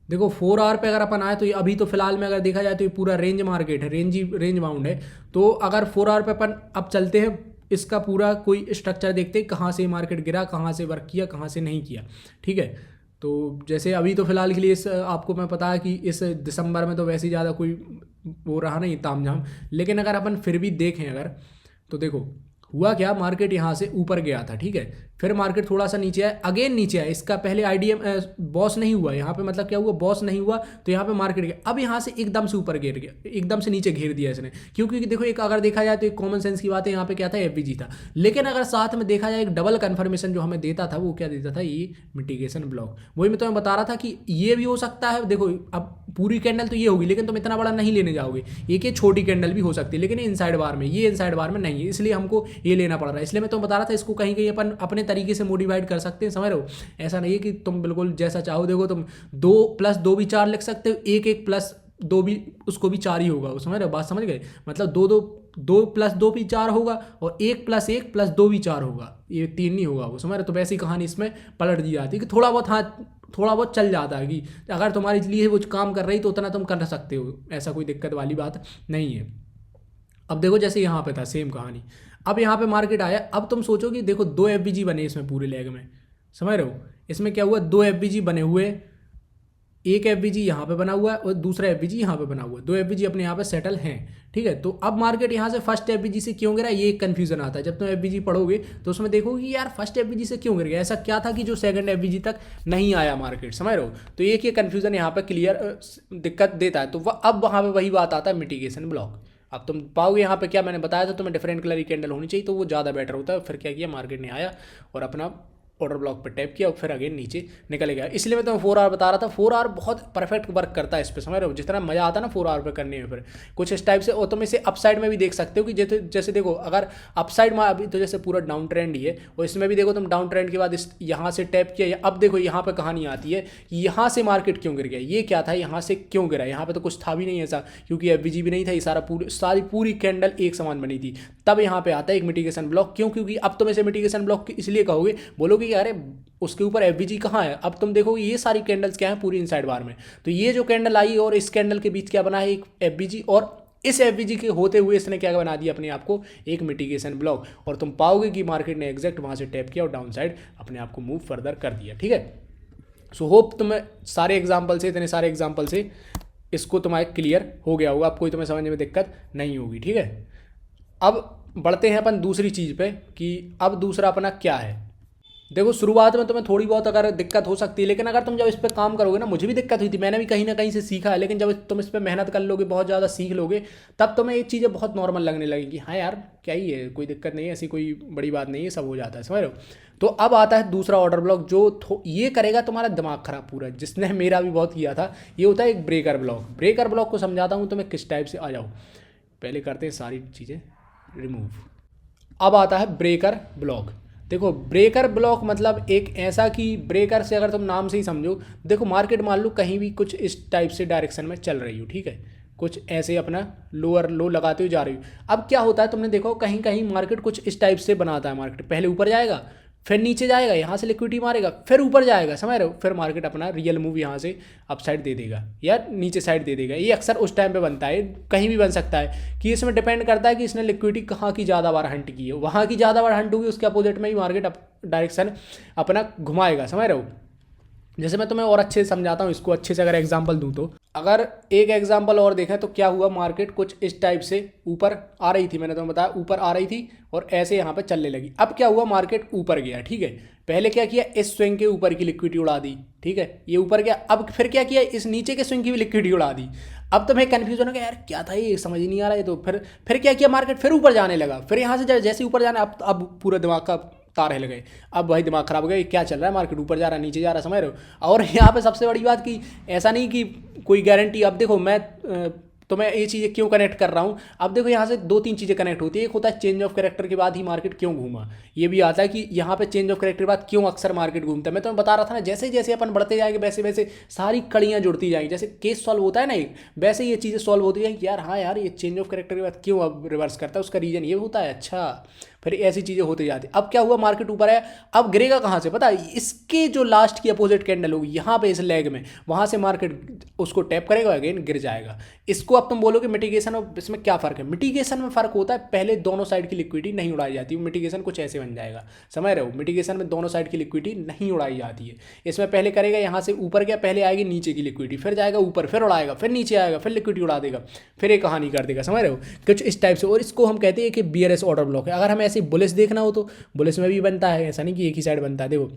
देखो 4 आवर पे अगर अपन आए तो ये अभी तो फिलहाल में अगर देखा जाए तो ये पूरा रेंज मार्केट है, रेंज बाउंड है। तो अगर 4 आवर पे अपन अब चलते हैं, इसका पूरा कोई स्ट्रक्चर देखते हैं, कहाँ से मार्केट गिरा, कहाँ से वर्क किया, कहाँ से नहीं किया, ठीक है। तो जैसे अभी तो फिलहाल के लिए इस आपको मैं पता है कि इस दिसंबर में तो वैसे ही ज़्यादा कोई वो रहा नहीं तामझाम, लेकिन अगर अपन फिर भी देखें अगर, तो देखो हुआ क्या, मार्केट यहाँ से ऊपर गया था, ठीक है, फिर मार्केट थोड़ा सा नीचे आया, अगेन नीचे आया, इसका पहले आईडीएम बॉस नहीं हुआ यहाँ पे, मतलब क्या हुआ, बॉस नहीं हुआ, तो यहाँ पे मार्केट गया, अब यहाँ से एकदम से ऊपर गिर गया, एकदम से नीचे घेर दिया इसने। क्योंकि देखो एक अगर देखा जाए तो एक कॉमन सेंस की बात है, यहाँ पे क्या था, एफवीजी था, लेकिन अगर साथ में देखा जाए एक डबल कन्फर्मेशन जो हमें देता था, वो क्या देता था, ये मिटिगेशन ब्लॉक। वही मैं तुम्हें बता रहा था कि ये भी हो सकता है, देखो अब पूरी कैंडल तो ये होगी, लेकिन तुम इतना बड़ा नहीं लेने जाओगे, एक ये छोटी कैंडल भी हो सकती है, लेकिन इनसाइड बार में, ये इनसाइड बार में नहीं है, इसलिए हमको ये लेना पड़ रहा है। इसलिए मैं तुम्हें बता रहा था इसको कहीं कहीं अपन अपने तरीके से मोडिफाइड कर सकते हैं, समझ रहे हो। ऐसा नहीं है कि तुम बिल्कुल जैसा चाहो, देखो तुम 2 + 2 भी 4 लिख सकते हो, 1 + 2 भी उसको भी 4 ही होगा, समझ रहे हो, बात समझ गए। मतलब 2 + 2 भी 4 होगा, और 1 + 1 + 2 भी 4 होगा, ये 3 नहीं होगा वो, समझ रहे। तो वैसी कहानी इसमें पलट दी जाती है कि थोड़ा बहुत, हाँ थोड़ा बहुत चल जाता है कि अगर तुम्हारे लिए वो काम कर रही तो उतना तुम कर सकते हो, ऐसा कोई दिक्कत वाली बात नहीं है। अब देखो जैसे यहाँ पे था सेम कहानी, अब यहाँ पे मार्केट आया, अब तुम सोचो कि देखो 2 एफवीजी बने इसमें पूरे लेग में, समझ रहे हो। इसमें क्या हुआ, 2 एफवीजी बने हुए, एक एफवीजी यहाँ पे बना हुआ है और दूसरा एफवीजी यहाँ पे बना हुआ है, 2 एफवीजी अपने यहाँ पे सेटल हैं, ठीक है। तो अब मार्केट यहाँ से फर्स्ट एफवीजी से क्यों गिरा, ये एक कन्फ्यूजन आता है। जब तुम एफवीजी पढ़ोगे तो उसमें देखोगे कि यार फर्स्ट एफवीजी से क्यों गिर गया, ऐसा क्या था कि जो सेकंड एफवीजी तक नहीं आया मार्केट, समझ रहे हो। तो एक ये कन्फ्यूजन यहाँ पे क्लियर दिक्कत देता है। तो अब वहाँ पर वही बात आता है मिटिगेशन ब्लॉक। अब तुम पाओगे यहाँ पे क्या मैंने बताया था तुम्हें, डिफरेंट कलर की कैंडल होनी चाहिए, तो वो ज़्यादा बेटर होता है। फिर क्या किया, मार्केट ने आया और अपना ऑर्डर ब्लॉक पे टैप किया और फिर अगेन नीचे निकल गया। इसलिए मैं तुम्हें 4 आवर बता रहा था, 4 आवर बहुत परफेक्ट वर्क करता है इस पर, समझ रहे हो, जितना मज़ा आता है ना 4 आवर पे करने में। फिर कुछ इस टाइप से, और तुम इसे अपसाइड में भी देख सकते हो कि जैसे जैसे देखो, अगर अपसाइड में अभी तो जैसे पूरा डाउन ट्रेंड ही है, और इसमें भी देखो तुम डाउन ट्रेंड के बाद इस यहाँ से टैप किया, अब देखो यहाँ पे कहानी आती है कि यहाँ से मार्केट क्यों गिर गया, ये क्या था, यहाँ से क्यों गिरा, यहाँ पे तो कुछ था भी नहीं ऐसा, क्योंकि एफवीजी भी नहीं था, ये सारी पूरी कैंडल एक समान बनी थी। तब यहाँ पे आता है एक मिटिगेशन ब्लॉक, क्यों, क्योंकि अब तुम इसे मिटिगेशन ब्लॉक इसलिए कहोगे, बोलोगे कि अरे उसके ऊपर एफवीजी कहाँ है। अब तुम देखोगे ये सारी कैंडल्स क्या है पूरी इनसाइड बार में, तो ये जो कैंडल आई और इस कैंडल के बीच क्या बना है, एक एफवीजी, और इस एफवीजी के होते हुए इसने क्या बना दिया अपने आप को, एक मिटिगेशन ब्लॉक। और तुम पाओगे कि मार्केट ने एग्जैक्ट वहाँ से टैप किया और डाउन साइड अपने आप को मूव फर्दर कर दिया। ठीक है, सो होप तुम्हें सारे एग्जाम्पल से, इतने सारे एग्जाम्पल से इसको तुम्हारे क्लियर हो गया होगा, अब कोई तुम्हें समझने में दिक्कत नहीं होगी। ठीक है, अब बढ़ते हैं अपन दूसरी चीज़ पे कि अब दूसरा अपना क्या है। देखो शुरुआत में तुम्हें थोड़ी बहुत अगर दिक्कत हो सकती है, लेकिन अगर तुम जब इस पर काम करोगे ना, मुझे भी दिक्कत हुई थी, मैंने भी कहीं ना कहीं से सीखा है, लेकिन जब तुम इस पर मेहनत कर लोगे, बहुत ज़्यादा सीख लोगे, तब तुम्हें ये चीज़ें बहुत नॉर्मल लगने लगेगी। हाँ यार क्या ही है, कोई दिक्कत नहीं है, ऐसी कोई बड़ी बात नहीं है, सब हो जाता है, समझ रहे हो। तो अब आता है दूसरा ऑर्डर ब्लॉक, जो ये करेगा तुम्हारा दिमाग खराब पूरा, जिसने मेरा भी बहुत किया था। ये होता है एक ब्रेकर ब्लॉक। ब्रेकर ब्लॉक को समझाता हूँ तुम्हें किस टाइप से, आ जाओ पहले करते हैं सारी चीज़ें रिमूव। अब आता है ब्रेकर ब्लॉक। देखो ब्रेकर ब्लॉक मतलब एक ऐसा कि ब्रेकर से अगर तुम नाम से ही समझो, देखो मार्केट मान लो कहीं भी कुछ इस टाइप से डायरेक्शन में चल रही हो, ठीक है, कुछ ऐसे अपना लोअर लो लगाते हुए जा रही हो। अब क्या होता है, तुमने देखो कहीं कहीं मार्केट कुछ इस टाइप से बनाता है, मार्केट पहले ऊपर जाएगा, फिर नीचे जाएगा, यहाँ से लिक्विडिटी मारेगा, फिर ऊपर जाएगा, समझ रहे हो, फिर मार्केट अपना रियल मूव यहाँ से अप साइड दे देगा या नीचे साइड दे देगा। ये अक्सर उस टाइम पे बनता है, कहीं भी बन सकता है, कि इसमें डिपेंड करता है कि इसने लिक्विडिटी कहाँ की ज़्यादा बार हंट की है, वहाँ की ज़्यादा बार हंट होगी, उसके अपोजिट में ही मार्केट डायरेक्शन अपना घुमाएगा, समझ रहे हो। जैसे मैं तुम्हें और अच्छे से समझाता हूँ इसको, अच्छे से अगर एग्जांपल दूँ तो, अगर एक एग्जांपल और देखें तो क्या हुआ, मार्केट कुछ इस टाइप से ऊपर आ रही थी, मैंने तुम्हें बताया ऊपर आ रही थी और ऐसे यहाँ पे चलने लगी। अब क्या हुआ, मार्केट ऊपर गया, ठीक है, पहले क्या किया, इस स्विंग के ऊपर की लिक्विडिटी उड़ा दी, ठीक है, ये ऊपर गया। अब फिर क्या किया, इस नीचे के स्विंग की भी लिक्विडिटी उड़ा दी। अब तुम्हें कन्फ्यूजन हो गया, यार क्या था ये, समझ ही नहीं आ रहा है। तो फिर क्या किया, मार्केट फिर ऊपर जाने लगा, फिर यहाँ से जैसे ऊपर जाना, अब पूरा दिमाग का तार हिल गए, अब भाई दिमाग खराब हो गया, क्या चल रहा है, मार्केट ऊपर जा रहा है नीचे जा रहा है, समझ रहे हो। और यहाँ पे सबसे बड़ी बात कि ऐसा नहीं कि कोई गारंटी, अब देखो मैं तो मैं ये चीज़ें क्यों कनेक्ट कर रहा हूँ, अब देखो यहाँ से 2-3 चीज़ें कनेक्ट होती है। एक होता है चेंज ऑफ कैरेक्टर के बाद ही मार्केट क्यों घूमा, ये भी आता है कि यहाँ पे चेंज ऑफ कैरेक्टर के बाद क्यों अक्सर मार्केट घूमता है। मैं तुम्हें बता रहा था ना, जैसे जैसे अपन बढ़ते जाएंगे वैसे वैसे सारी कड़ियाँ जुड़ती जाएंगी, जैसे केस सॉल्व होता है ना एक, वैसे ये चीज़ें सॉल्व होती जाएंगी। यार हाँ यार, ये चेंज ऑफ कैरेक्टर के बाद क्यों अब रिवर्स करता है, उसका रीजन ये होता है, अच्छा, फिर ऐसी चीज़ें होती जाती। अब क्या हुआ, मार्केट ऊपर है, अब गिरेगा कहाँ से पता है, इसके जो लास्ट की अपोजिट कैंडल होगी यहाँ पे इस लेग में, वहाँ से मार्केट उसको टैप करेगा, अगेन गिर जाएगा। इसको अब तुम बोलोगे मिटिगेशन और इसमें क्या फ़र्क है। मिटिगेशन में फ़र्क होता है, पहले दोनों साइड की लिक्विडिटी नहीं उड़ाई जाती, मिटिगेशन कुछ ऐसे बन जाएगा, समझ रहे हो। मिटिगेशन में दोनों साइड की लिक्विडिटी नहीं उड़ाई जाती है, इसमें पहले करेगा यहाँ से ऊपर गया, पहले आएगी नीचे की लिक्विडिटी, फिर जाएगा ऊपर, फिर उड़ाएगा, फिर नीचे आएगा, फिर लिक्विडिटी उड़ा देगा, फिर एक कहानी कर देगा, समझ रहे हो, कुछ इस टाइप से। और इसको हम कहते हैं कि बीआरएस ऑर्डर ब्लॉक है। अगर हमें ऐसे बुलिश देखना हो तो बुलिश में भी बनता है, ऐसा नहीं कि एक ही साइड बनता है। देखो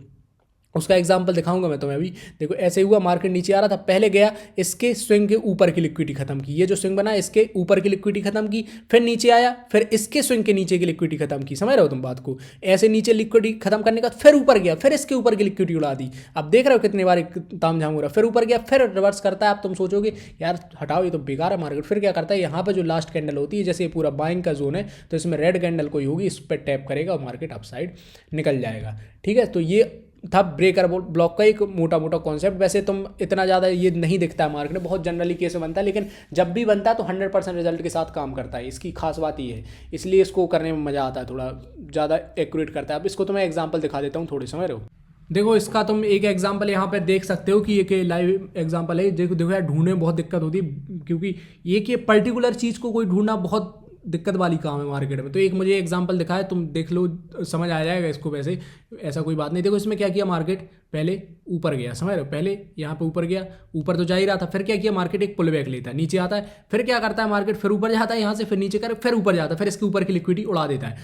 उसका एग्जांपल दिखाऊंगा मैं तुम्हें अभी। देखो ऐसे हुआ, मार्केट नीचे आ रहा था, पहले गया, इसके स्विंग के ऊपर की लिक्विडिटी खत्म की, ये जो स्विंग बना इसके ऊपर की लिक्विडिटी खत्म की, फिर नीचे आया, फिर इसके स्विंग के नीचे की लिक्विडिटी खत्म की, समझ रहे हो तुम बात को। ऐसे नीचे लिक्विडिटी खत्म करने का फिर ऊपर गया, फिर इसके ऊपर की लिक्विडिटी उड़ा दी। अब देख रहे हो कितनी बार ताम झाम हो रहा है, फिर ऊपर गया, फिर रिवर्स करता है। अब तुम सोचोगे यार हटाओ ये तो बेकार है मार्केट, फिर क्या करता है, यहाँ पर जो लास्ट कैंडल होती है, जैसे पूरा बाइंग का जोन है तो इसमें रेड कैंडल कोई होगी, इस पर टैप करेगा और मार्केट अप साइड निकल जाएगा, ठीक है। तो ये था ब्रेकर ब्लॉक का एक मोटा मोटा कॉन्सेप्ट। वैसे तुम इतना ज़्यादा ये नहीं दिखता है मार्केट में, बहुत जनरली केस में बनता है, लेकिन जब भी बनता है तो 100% रिजल्ट के साथ काम करता है, इसकी खास बात ये है, इसलिए इसको करने में मज़ा आता है, थोड़ा ज़्यादा एक्यूरेट करता है। अब इसको तो मैं एग्जाम्पल दिखा देता हूँ, थोड़ी समझ रहे हो। देखो इसका तुम एक एग्जांपल यहाँ पे देख सकते हो कि ये लाइव एग्जांपल है। देखो देखो यार, ढूंढने में बहुत दिक्कत होती है, क्योंकि ये पर्टिकुलर चीज़ को कोई ढूंढना बहुत दिक्कत वाली काम है मार्केट में। तो एक मुझे एग्जांपल दिखा है, तुम देख लो, समझ आ जाएगा इसको। वैसे ऐसा कोई बात नहीं। देखो इसमें क्या किया, मार्केट पहले ऊपर गया, समझ रहे हो, पहले यहाँ पे ऊपर गया, ऊपर तो जा ही रहा था, फिर क्या किया, मार्केट एक पुल बैक लेता है, नीचे आता है, फिर क्या करता है मार्केट, फिर ऊपर जाता है, यहाँ से फिर नीचे कर, फिर ऊपर जाता है, फिर इसके ऊपर की लिक्विडिटी उड़ा देता है।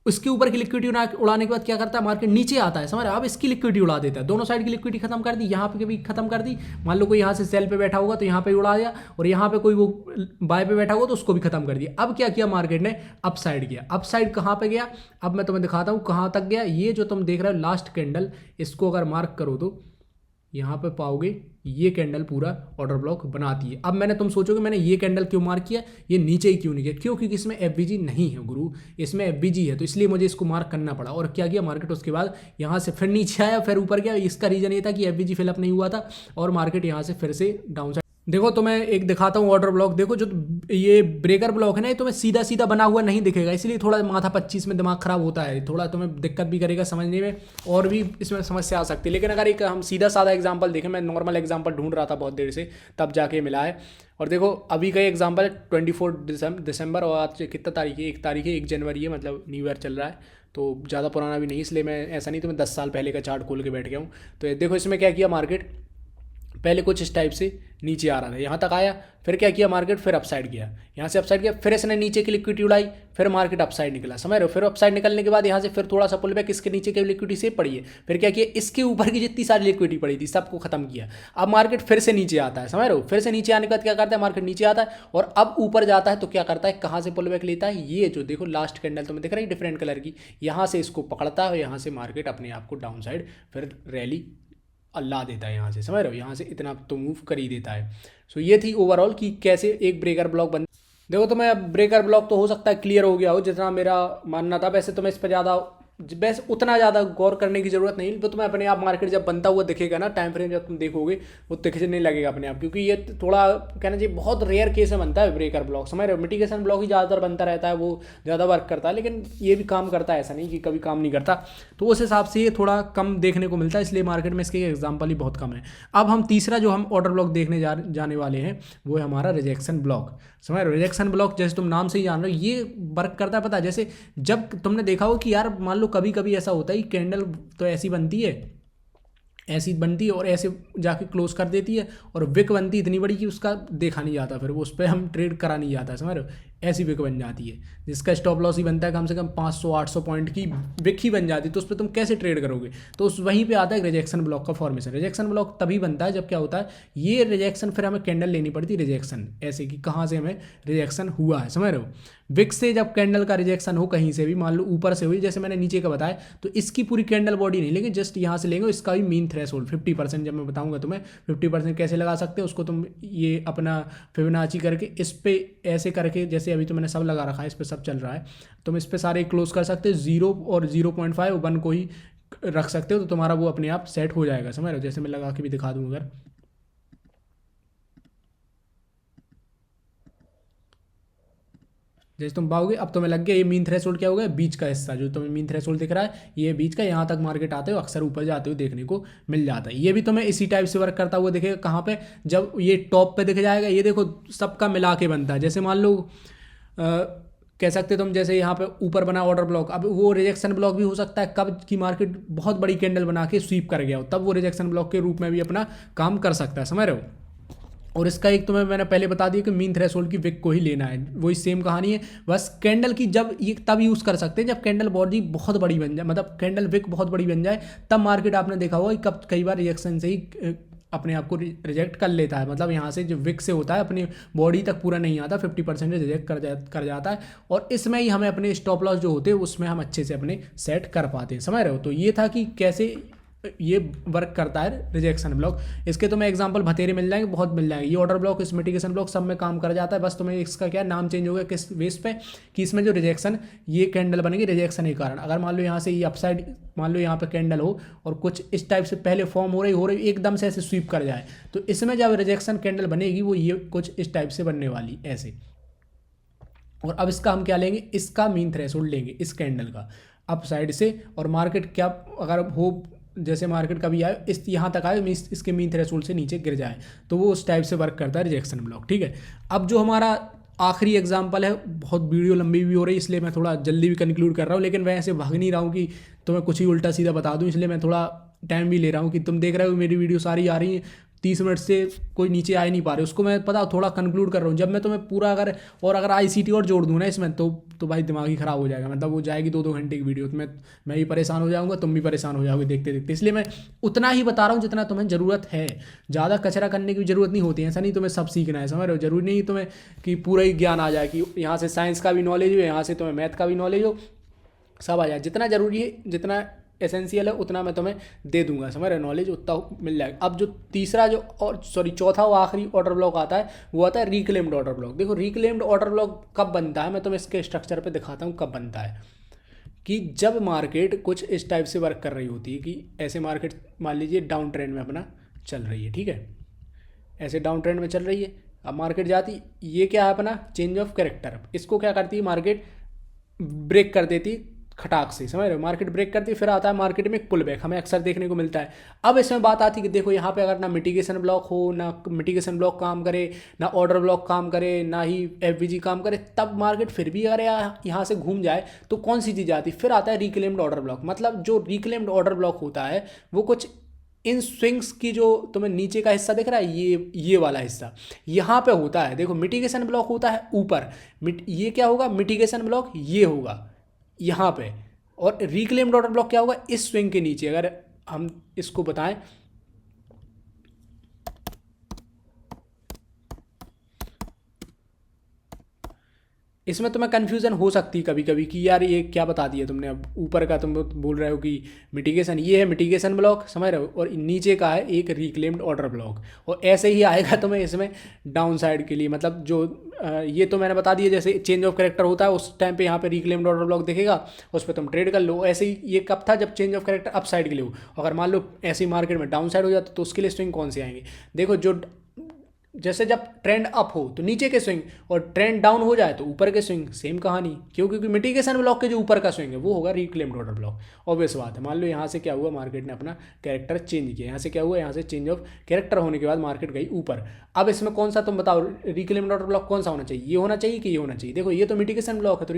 उसके ऊपर की लिक्विडिटी उड़ाने के बाद क्या करता है, मार्केट नीचे आता है, समझ रहे हो। अब इसकी लिक्विडिटी उड़ा देता है, दोनों साइड की लिक्विडिटी खत्म कर दी, यहाँ पे भी खत्म कर दी। मान लो कोई यहाँ से सेल पे बैठा होगा तो यहाँ पे उड़ा दिया, और यहाँ पे कोई वो बाय पे बैठा होगा तो उसको भी खत्म कर दिया। अब क्या किया मार्केट ने, अप साइड किया। अप साइड कहाँ पे गया, अब मैं तुम्हें दिखाता हूँ कहाँ तक गया। ये जो तुम देख रहे हो लास्ट कैंडल, इसको अगर मार्क करो तो यहाँ पे पाओगे ये कैंडल पूरा ऑर्डर ब्लॉक बनाती है। अब मैंने, तुम सोचोगे मैंने ये कैंडल क्यों मार्क किया, ये नीचे ही क्यों नहीं किया, क्यों, क्योंकि इसमें एफवीजी नहीं है गुरु, इसमें एफवीजी है, तो इसलिए मुझे इसको मार्क करना पड़ा। और क्या किया मार्केट, उसके बाद यहाँ से फिर नीचे आया, फिर ऊपर गया। इसका रीजन ये था कि एफवीजी फिलअप नहीं हुआ था, और मार्केट यहाँ से फिर से डाउन साइड। देखो तो मैं एक दिखाता हूँ ऑर्डर ब्लॉक। देखो जो ये ब्रेकर ब्लॉक है ना, ये तुम्हें सीधा सीधा बना हुआ नहीं दिखेगा, इसलिए थोड़ा माथा 25 में दिमाग खराब होता है, थोड़ा तुम्हें दिक्कत भी करेगा समझने में, और भी इसमें समस्या आ सकती है। लेकिन अगर एक हम सीधा साधा एग्जांपल देखें, मैं नॉर्मल एग्जांपल ढूंढ रहा था बहुत देर से, तब जाके मिला है। और देखो अभी का एग्जाम्पल है 24 दिसंबर, और आज कितना तारीख है, 1 तारीख है, 1 जनवरी है, मतलब न्यू ईयर चल रहा है, तो ज़्यादा पुराना भी नहीं, इसलिए मैं ऐसा नहीं तो मैं 10 साल पहले का चार्ट खोल के बैठ गया हूँ। तो देखो इसमें क्या किया मार्केट, पहले कुछ इस टाइप से नीचे आ रहा था, यहाँ तक आया, फिर क्या किया मार्केट, फिर अपसाइड गया, यहाँ से अपसाइड गया, फिर इसने नीचे की लिक्विडिटी उड़ाई, फिर मार्केट अपसाइड निकला, समझ रहे हो। फिर अपसाइड निकलने के बाद यहाँ से फिर थोड़ा सा पुल बैक, इसके नीचे की लिक्विडिटी से पड़ी है, फिर क्या किया, इसके ऊपर की जितनी सारी लिक्विडिटी पड़ी थी सबको खत्म किया। अब मार्केट फिर से नीचे आता है, समझ रहे हो। फिर से नीचे आने के बाद क्या करता है मार्केट, नीचे आता है और अब ऊपर जाता है, तो क्या करता है, कहाँ से पुल बैक लेता है, ये जो देखो लास्ट कैंडल तुम्हें दिख रहा है डिफरेंट कलर की, यहाँ से इसको पकड़ता है, यहाँ से मार्केट अपने आप को डाउन साइड फिर रैली ला देता है, यहाँ से समझ रहे हो, यहाँ से इतना तो मूव कर ही देता है। सो ये थी ओवरऑल कि कैसे एक ब्रेकर ब्लॉक बन। देखो तो मैं ब्रेकर ब्लॉक तो हो सकता है क्लियर हो गया हो जितना मेरा मानना था, वैसे तो मैं इस पर ज़्यादा बस उतना ज़्यादा गौर करने की ज़रूरत नहीं, तो तुम्हें अपने आप मार्केट जब बनता हुआ दिखेगा ना, टाइम फ्रेम जब तुम देखोगे वो दिखने लगेगा अपने आप, क्योंकि ये थोड़ा कहना चाहिए बहुत रेयर केस में बनता है ब्रेकर ब्लॉक, समझ रहे हो। मिटिगेशन ब्लॉक ही ज़्यादातर बनता रहता है, वो ज़्यादा वर्क करता है, लेकिन ये भी काम करता है, ऐसा नहीं कि कभी काम नहीं करता। तो उस हिसाब से ये थोड़ा कम देखने को मिलता है, इसलिए मार्केट में इसके एग्जाम्पल ही बहुत कम है। अब हम तीसरा जो हम ऑर्डर ब्लॉक देखने जाने वाले हैं वो है हमारा रिजेक्शन ब्लॉक, समझ रहे हो। रिजेक्शन ब्लॉक जैसे तुम नाम से ही जान रहे हो ये वर्क करता है, पता है, जैसे जब तुमने देखा हो कि यार मान लो कभी कभी ऐसा होता है कैंडल तो ऐसी बनती है, ऐसी बनती है और ऐसे जाके क्लोज कर देती है, और विक बनती है इतनी बड़ी कि उसका देखा नहीं जाता, फिर वो उस पर हम ट्रेड करा नहीं जाता, समझ रहे हो। ऐसी विक बन जाती है जिसका स्टॉप लॉस ही बनता है कम से कम 500-800 पॉइंट की विक ही बन जाती है, तो उस पर तुम कैसे ट्रेड करोगे। तो उस वहीं पे आता है रिजेक्शन ब्लॉक का फॉर्मेशन। रिजेक्शन ब्लॉक तभी बनता है जब क्या होता है, ये रिजेक्शन फिर हमें कैंडल लेनी पड़ती है रिजेक्शन, ऐसे कि कहाँ से हमें रिजेक्शन हुआ है, समझ रहे हो। विक से जब कैंडल का रिजेक्शन हो कहीं से भी, मान लो ऊपर से हुई जैसे मैंने नीचे का बताया, तो इसकी पूरी कैंडल बॉडी नहीं लेंगे, जस्ट यहाँ से लेंगे, इसका भी मीन थ्रेशोल्ड 50%, जब मैं बताऊंगा तुम्हें 50% कैसे लगा सकते हैं उसको, तुम ये अपना फिबोनाची करके इस पे ऐसे करके, जैसे अभी तो मैंने सब लगा रखा है, इस पे सब चल रहा है, तुम इस पे सारे क्लोज कर सकते हो, 0 और 0.5 1 को ही रख सकते हो, तो तुम्हारा वो अपने आप सेट हो जाएगा, समझ रहे हो। जैसे मैं लगा के भी दिखा दूँ, अगर जैसे तुम पाओगे अब तुम्हें लग गया ये मीन थ्रेशोल्ड क्या हो गया, बीच का हिस्सा जो तुम्हें मीन थ्रेशोल्ड दिख रहा है, ये बीच का, यहाँ तक मार्केट आते हो अक्सर ऊपर जाते हो देखने को मिल जाता है। ये भी तुम्हें इसी टाइप से वर्क करता हुआ दिखेगा, कहाँ पे, जब ये टॉप पे दिख जाएगा, ये देखो सबका मिला के बनता है। जैसे मान लो कह सकते तुम, जैसे यहाँ पे ऊपर बना ऑर्डर ब्लॉक, अब वो रिजेक्शन ब्लॉक भी हो सकता है कब की मार्केट बहुत बड़ी कैंडल बना के स्वीप कर गया हो, तब वो रिजेक्शन ब्लॉक के रूप में भी अपना काम कर सकता है, समझ रहे हो। और इसका एक तुम्हें मैंने पहले बता दिया कि मीन थ्रेशोल्ड की विक को ही लेना है, वही सेम कहानी है, बस कैंडल की जब ये तब यूज़ कर सकते हैं जब कैंडल बॉडी बहुत बड़ी बन जाए, मतलब कैंडल विक बहुत बड़ी बन जाए, तब मार्केट आपने देखा होगा कि कब कई बार रिजेक्शन से ही अपने आप को रिजेक्ट कर लेता है, मतलब यहाँ से जो विक से होता है अपनी बॉडी तक पूरा नहीं आता, 50% रिजेक्ट कर जाता है, और इसमें ही हमें अपने स्टॉप लॉस जो होते हैं उसमें हम अच्छे से अपने सेट कर पाते हैं, समझ रहे हो। तो ये था कि कैसे ये वर्क करता है रिजेक्शन ब्लॉक। इसके तुम्हें एग्जांपल बतेरे मिल जाएंगे, बहुत मिल जाएंगे। ये ऑर्डर ब्लॉक, इस मिटिगेशन ब्लॉक सब में काम कर जाता है, बस तुम्हें इसका क्या नाम चेंज हो गया किस बेस पे, कि इसमें जो रिजेक्शन ये कैंडल बनेगी रिजेक्शन के कारण। अगर मान लो यहाँ से ये अपसाइड, मान लो यहाँ पे कैंडल हो और कुछ इस टाइप से पहले फॉर्म हो रही एकदम से ऐसे स्वीप कर जाए, तो इसमें जब रिजेक्शन कैंडल बनेगी वो ये कुछ इस टाइप से बनने वाली ऐसे। और अब इसका हम क्या लेंगे, इसका मीन थ्रेशोल्ड लेंगे इस कैंडल का अप साइड से, और मार्केट क्या अगर हो, जैसे मार्केट कभी आए इस यहाँ तक आए, इसके मीन थ्रेशोल्ड से नीचे गिर जाए, तो वो उस टाइप से वर्क करता है रिजेक्शन ब्लॉक, ठीक है। अब जो हमारा आखिरी एग्जांपल है, बहुत वीडियो लंबी भी हो रही है इसलिए मैं थोड़ा जल्दी भी कंक्लूड कर रहा हूँ, लेकिन मैं ऐसे भाग नहीं रहा हूँ कि तुम्हें कुछ ही उल्टा सीधा बता दूँ, इसलिए मैं थोड़ा टाइम भी ले रहा हूँ कि तुम देख रहे हो मेरी वीडियो सारी आ रही है 30 मिनट से कोई नीचे आ ही नहीं पा रहे, उसको मैं पता थोड़ा कंक्लूड कर रहा हूँ। जब मैं तुम्हें पूरा अगर ICT और जोड़ दूँ ना इसमें, तो भाई दिमाग ही ख़राब हो जाएगा। मतलब वो जाएगी 2-2 घंटे की वीडियो, तो मैं भी परेशान हो जाऊँगा, तुम भी परेशान हो जाओगे देखते देखते। इसलिए मैं उतना ही बता रहा हूँ जितना तुम्हें ज़रूरत है। ज़्यादा कचरा करने की ज़रूरत नहीं होती है। ऐसा नहीं तुम्हें सब सीखना है, समझ रहे हो। ज़रूरी नहीं तुम्हें कि पूरा ही ज्ञान आ जाए, कि यहाँ से साइंस का भी नॉलेज हो, यहाँ से तुम्हें मैथ का भी नॉलेज हो, सब आ जाए। जितना ज़रूरी है, जितना एसेंशियल है, उतना मैं तुम्हें दे दूंगा, समझ रहे हो। नॉलेज उतना मिल जाएगा। अब जो तीसरा जो और सॉरी चौथा और आखिरी ऑर्डर ब्लॉक आता है, वो आता है रिक्लेम्ड ऑर्डर ब्लॉक। देखो रिक्लेम्ड ऑर्डर ब्लॉक कब बनता है, मैं तुम्हें इसके स्ट्रक्चर पे दिखाता हूँ कब बनता है। कि जब मार्केट कुछ इस टाइप से वर्क कर रही होती है, कि ऐसे मार्केट मान लीजिए डाउन ट्रेंड में अपना चल रही है, ठीक है, ऐसे डाउन ट्रेंड में चल रही है। अब मार्केट जाती, ये क्या है अपना चेंज ऑफ कैरेक्टर, इसको क्या करती है मार्केट, ब्रेक कर देती खटाक से, समझ रहे हो। मार्केट ब्रेक करती है, फिर आता है मार्केट में एक पुल बैक, हमें अक्सर देखने को मिलता है। अब इसमें बात आती है कि देखो यहाँ पे अगर ना मिटिगेशन ब्लॉक हो, ना मिटिगेशन ब्लॉक काम करे, ना ऑर्डर ब्लॉक काम करे, ना ही FVG काम करे, तब मार्केट फिर भी अगर यहाँ से घूम जाए तो कौन सी चीज़ आती है, फिर आता है रिक्लेम्ड ऑर्डर ब्लॉक। मतलब जो रिक्लेम्ड ऑर्डर ब्लॉक होता है वो कुछ इन स्विंग्स की, जो तुम्हें नीचे का हिस्सा दिख रहा है, ये वाला हिस्सा यहाँ पे होता है। देखो मिटिगेशन ब्लॉक होता है ऊपर, ये क्या होगा, मिटिगेशन ब्लॉक ये होगा यहाँ पे, और रिक्लेम्ड ऑर्डर ब्लॉक क्या होगा इस स्विंग के नीचे। अगर हम इसको बताएं, इसमें तुम्हें कन्फ्यूजन हो सकती है कभी कभी कि यार ये क्या बता दिया तुमने। अब ऊपर का तुम बोल रहे हो कि मिटिगेशन, ये है मिटिगेशन ब्लॉक, समझ रहे हो, और नीचे का है एक रिक्लेम्ड ऑर्डर ब्लॉक। और ऐसे ही आएगा तुम्हें इसमें डाउन साइड के लिए, मतलब जो ये तो मैंने बता दिया, जैसे चेंज ऑफ कैरेक्टर होता है उस टाइम पे यहाँ पे रिक्लेम्ड ऑर्डर ब्लॉक दिखेगा, उस पर तुम ट्रेड कर लो। ऐसे ही ये कब था, जब change of character up side के लिए हो। अगर मान लो ऐसी मार्केट में डाउन साइड हो जाता तो उसके लिए स्विंग कौन से आएंगे, देखो जो जैसे जब ट्रेंड अप हो तो नीचे के स्विंग, और ट्रेंड डाउन हो जाए तो ऊपर के स्विंग, सेम कहानी। क्यों, क्योंकि मिटिगेशन ब्लॉक के जो ऊपर का स्विंग है वो होगा रिक्लेम्ड ऑर्डर ब्लॉक। ऑब्वियस बात है। मान लो यहाँ से क्या हुआ, मार्केट ने अपना कैरेक्टर चेंज किया, यहाँ से क्या हुआ, यहाँ से चेंज ऑफ कैरेक्टर होने के बाद मार्केट गई ऊपर। अब इसमें कौन सा, तुम बताओ रिक्लेम्ड ऑर्डर ब्लॉक कौन सा होना चाहिए, ये होना चाहिए कि ये होना चाहिए। देखो ये तो मिटिगेशन ब्लॉक है, तो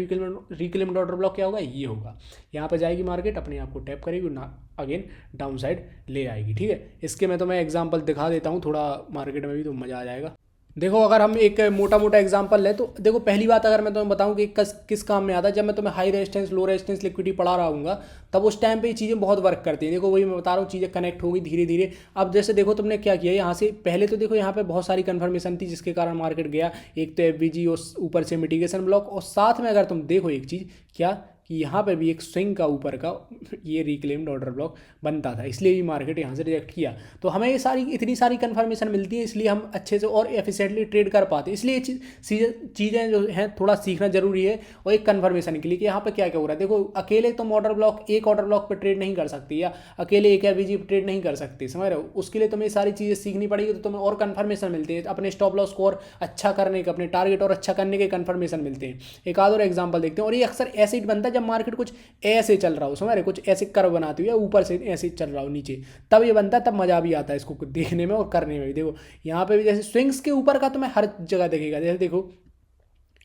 रिक्लेम्ड ऑर्डर ब्लॉक क्या होगा, ये होगा। यहाँ पर जाएगी मार्केट, अपने आप को टैप करेगी ना, अगेन डाउन साइड ले आएगी, ठीक है। इसके मैं तुम्हें एग्जाम्पल दिखा देता हूँ थोड़ा, मार्केट में भी तो मज़ा आ जाएगा। देखो अगर हम एक मोटा मोटा एग्जांपल लें तो देखो, पहली बात अगर मैं तुम्हें बताऊं कि किस काम में आता है, जब मैं तुम्हें high resistance low resistance liquidity पढ़ा रहा हूँगा, तब उस टाइम पे ये चीज़ें बहुत वर्क करती हैं। देखो वही मैं बता रहा हूँ, चीज़ें कनेक्ट होगी धीरे धीरे। अब जैसे देखो तुमने क्या किया, यहाँ से पहले तो देखो यहाँ पे बहुत सारी कन्फर्मेशन थी जिसके कारण मार्केट गया। एक तो FVG और ऊपर से मिटिगेशन ब्लॉक, और साथ में अगर तुम देखो एक चीज़ क्या, कि यहाँ पे भी एक स्विंग का ऊपर का ये रिक्लेम्ड ऑर्डर ब्लॉक बनता था, इसलिए भी मार्केट यहाँ से रिजेक्ट किया। तो हमें ये इतनी सारी कन्फर्मेशन मिलती है, इसलिए हम अच्छे से और एफिशिएंटली ट्रेड कर पाते हैं। इसलिए चीज़ें जो हैं थोड़ा सीखना जरूरी है। और एक कन्फर्मेशन के लिए कि यहाँ पे क्या क्या हो रहा है, देखो अकेले तुम एक ऑर्डर ब्लॉक पर ट्रेड नहीं कर सकती, या अकेले एक FVG पर ट्रेड नहीं कर सकती, समझ रहे हो। उसके लिए तुम्हें सारी चीज़ें सीखनी पड़ेगी, तो तुम्हें और कन्फर्मेशन मिलती है, अपने स्टॉप लॉस को और अच्छा करने का, अपने टारगेट और अच्छा करने के कन्फर्मेशन मिलते हैं। एक आध और एग्जाम्पल देखते हैं। और ये अक्सर ऐसे ही बनता है जब मार्केट कुछ ऐसे चल रहा हो, समझ रहे, कुछ ऐसे कर्व बनाती हुई ऊपर से ऐसे चल रहा हो नीचे, तब ये बनता है, तब मजा भी आता है इसको देखने में और करने में भी। देखो यहाँ पे भी जैसे स्विंग्स के ऊपर का तुम्हें हर जगह दिखेगा। जैसे देखो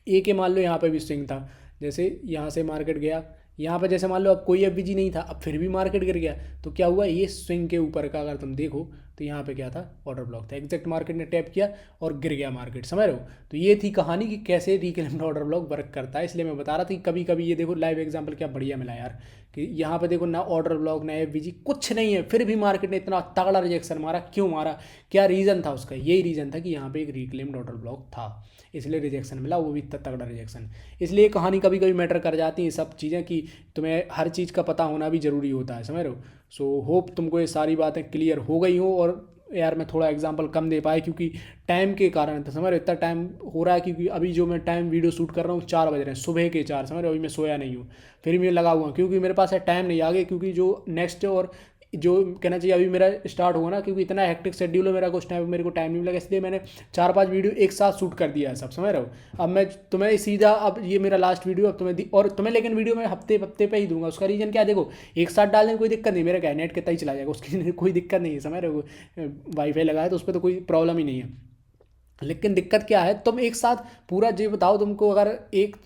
के मान लो यहाँ पे भी स्विंग था, जैसे यहाँ से मार्केट गया, यहाँ पे जैसे मान लो अब कोई FVG नहीं था, अब फिर भी मार्केट गिर गया, तो क्या हुआ, ये स्विंग के ऊपर का अगर तुम देखो तो यहाँ पे क्या था, ऑर्डर ब्लॉक था। एग्जैक्ट मार्केट ने टैप किया और गिर गया मार्केट, समझ रहे हो। तो ये थी कहानी कि कैसे रिक्लेम्ड ऑर्डर ब्लॉक वर्क करता है। इसलिए मैं बता रहा था कि कभी कभी ये देखो लाइव एग्जांपल क्या बढ़िया मिला यार, कि यहाँ पे देखो ना ऑर्डर ब्लॉक ना FVG कुछ नहीं है, फिर भी मार्केट ने इतना तगड़ा रिजेक्शन मारा। क्यों मारा, क्या रीज़न था उसका, यही रीज़न था कि यहाँ पे एक रिक्लेम्ड ऑर्डर ब्लॉक था, इसलिए रिजेक्शन मिला, वो भी इतना तगड़ा रिजेक्शन। इसलिए कहानी कभी कभी मैटर कर जाती है सब चीज़ें, कि तुम्हें हर चीज़ का पता होना भी ज़रूरी होता है, समझ रहे हो। सो होप तुमको ये सारी बातें क्लियर हो गई हो। और यार मैं थोड़ा एग्जांपल कम दे पाया क्योंकि टाइम के कारण था, समझ रहे हो। इतना टाइम हो रहा है क्योंकि अभी जो मैं टाइम वीडियो शूट कर रहा हूँ 4 बज रहे हैं, सुबह के 4, समझ रहे हो। अभी मैं सोया नहीं हूँ, फिर मैं लगा हुआ क्योंकि मेरे पास है टाइम नहीं आगे, क्योंकि जो नेक्स्ट और जो कहना चाहिए अभी मेरा स्टार्ट हुआ ना, क्योंकि इतना हेक्टिक शेड्यूल है मेरा, कुछ टाइम मेरे को टाइम नहीं मिला, इसलिए मैंने 4-5 वीडियो एक साथ शूट कर दिया है सब, समझ रहे हो। अब मैं तुम्हें सीधा, अब ये मेरा लास्ट वीडियो अब तुम्हें और तुम्हें, लेकिन वीडियो मैं हफ्ते पे ही दूंगा। उसका रीज़न क्या है, देखो एक साथ डालने में कोई दिक्कत नहीं, मेरा क्या नेट कितना ही चला जाएगा, उसकी कोई दिक्कत नहीं है, समझ रहे हो। वाईफाई लगाया तो उस पर तो कोई प्रॉब्लम ही नहीं है। लेकिन दिक्कत क्या है, तुम एक साथ पूरा जी बताओ, तुमको अगर एक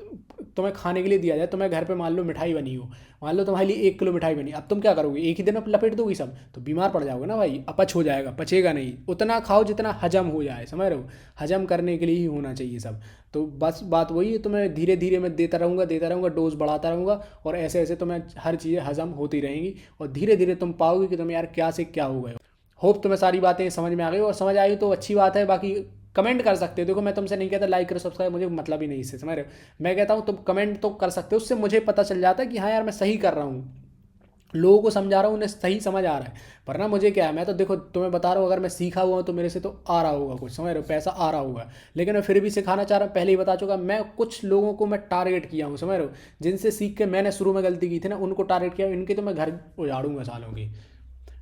तुम्हें खाने के लिए दिया जाए, तुम्हें घर पे मान लो मिठाई बनी हो, मान लो तुम्हारे लिए 1 किलो मिठाई बनी, अब तुम क्या करोगे, एक ही दिन में लपेट दोगे सब, तो बीमार पड़ जाओगे ना भाई, अपच हो जाएगा, पचेगा नहीं। उतना खाओ जितना हजम हो जाए, समझ रहे हो, हजम करने के लिए ही होना चाहिए सब। तो बस बात वही है, तो मैं धीरे धीरे मैं देता रहूँगा, डोज बढ़ाता रहूँगा, और ऐसे ऐसे तुम्हें हर चीज़ें हजम होती रहेंगी, और धीरे धीरे तुम पाओगे कि तुम यार क्या से क्या हो गए हो। होप तुम्हें सारी बातें समझ में आ गई, और समझ आई तो अच्छी बात है, बाकी कमेंट कर सकते हो। देखो मैं तुमसे नहीं कहता लाइक करो सब्सक्राइब, मुझे मतलब ही नहीं इससे, समझ रहे हो। मैं कहता हूँ तुम कमेंट तो कर सकते हो, उससे मुझे पता चल जाता है कि हाँ यार मैं सही कर रहा हूँ, लोगों को समझा रहा हूँ, उन्हें सही समझ आ रहा है। वरना मुझे क्या है, मैं तो देखो तुम्हें बता रहा हूँ, अगर मैं सीखा हुआ हूँ तो मेरे से तो आ रहा होगा कुछ, समझ रहे हो, पैसा आ रहा होगा, लेकिन मैं फिर भी सिखाना चाह रहा हूँ। पहले ही बता चुका, मैं कुछ लोगों को मैं टारगेट किया हूँ, समझ रहे हो, जिनसे सीख के मैंने शुरू में गलती की थी ना, उनको टारगेट किया, इनके तो मैं घर उजाड़ूंगा सालों की।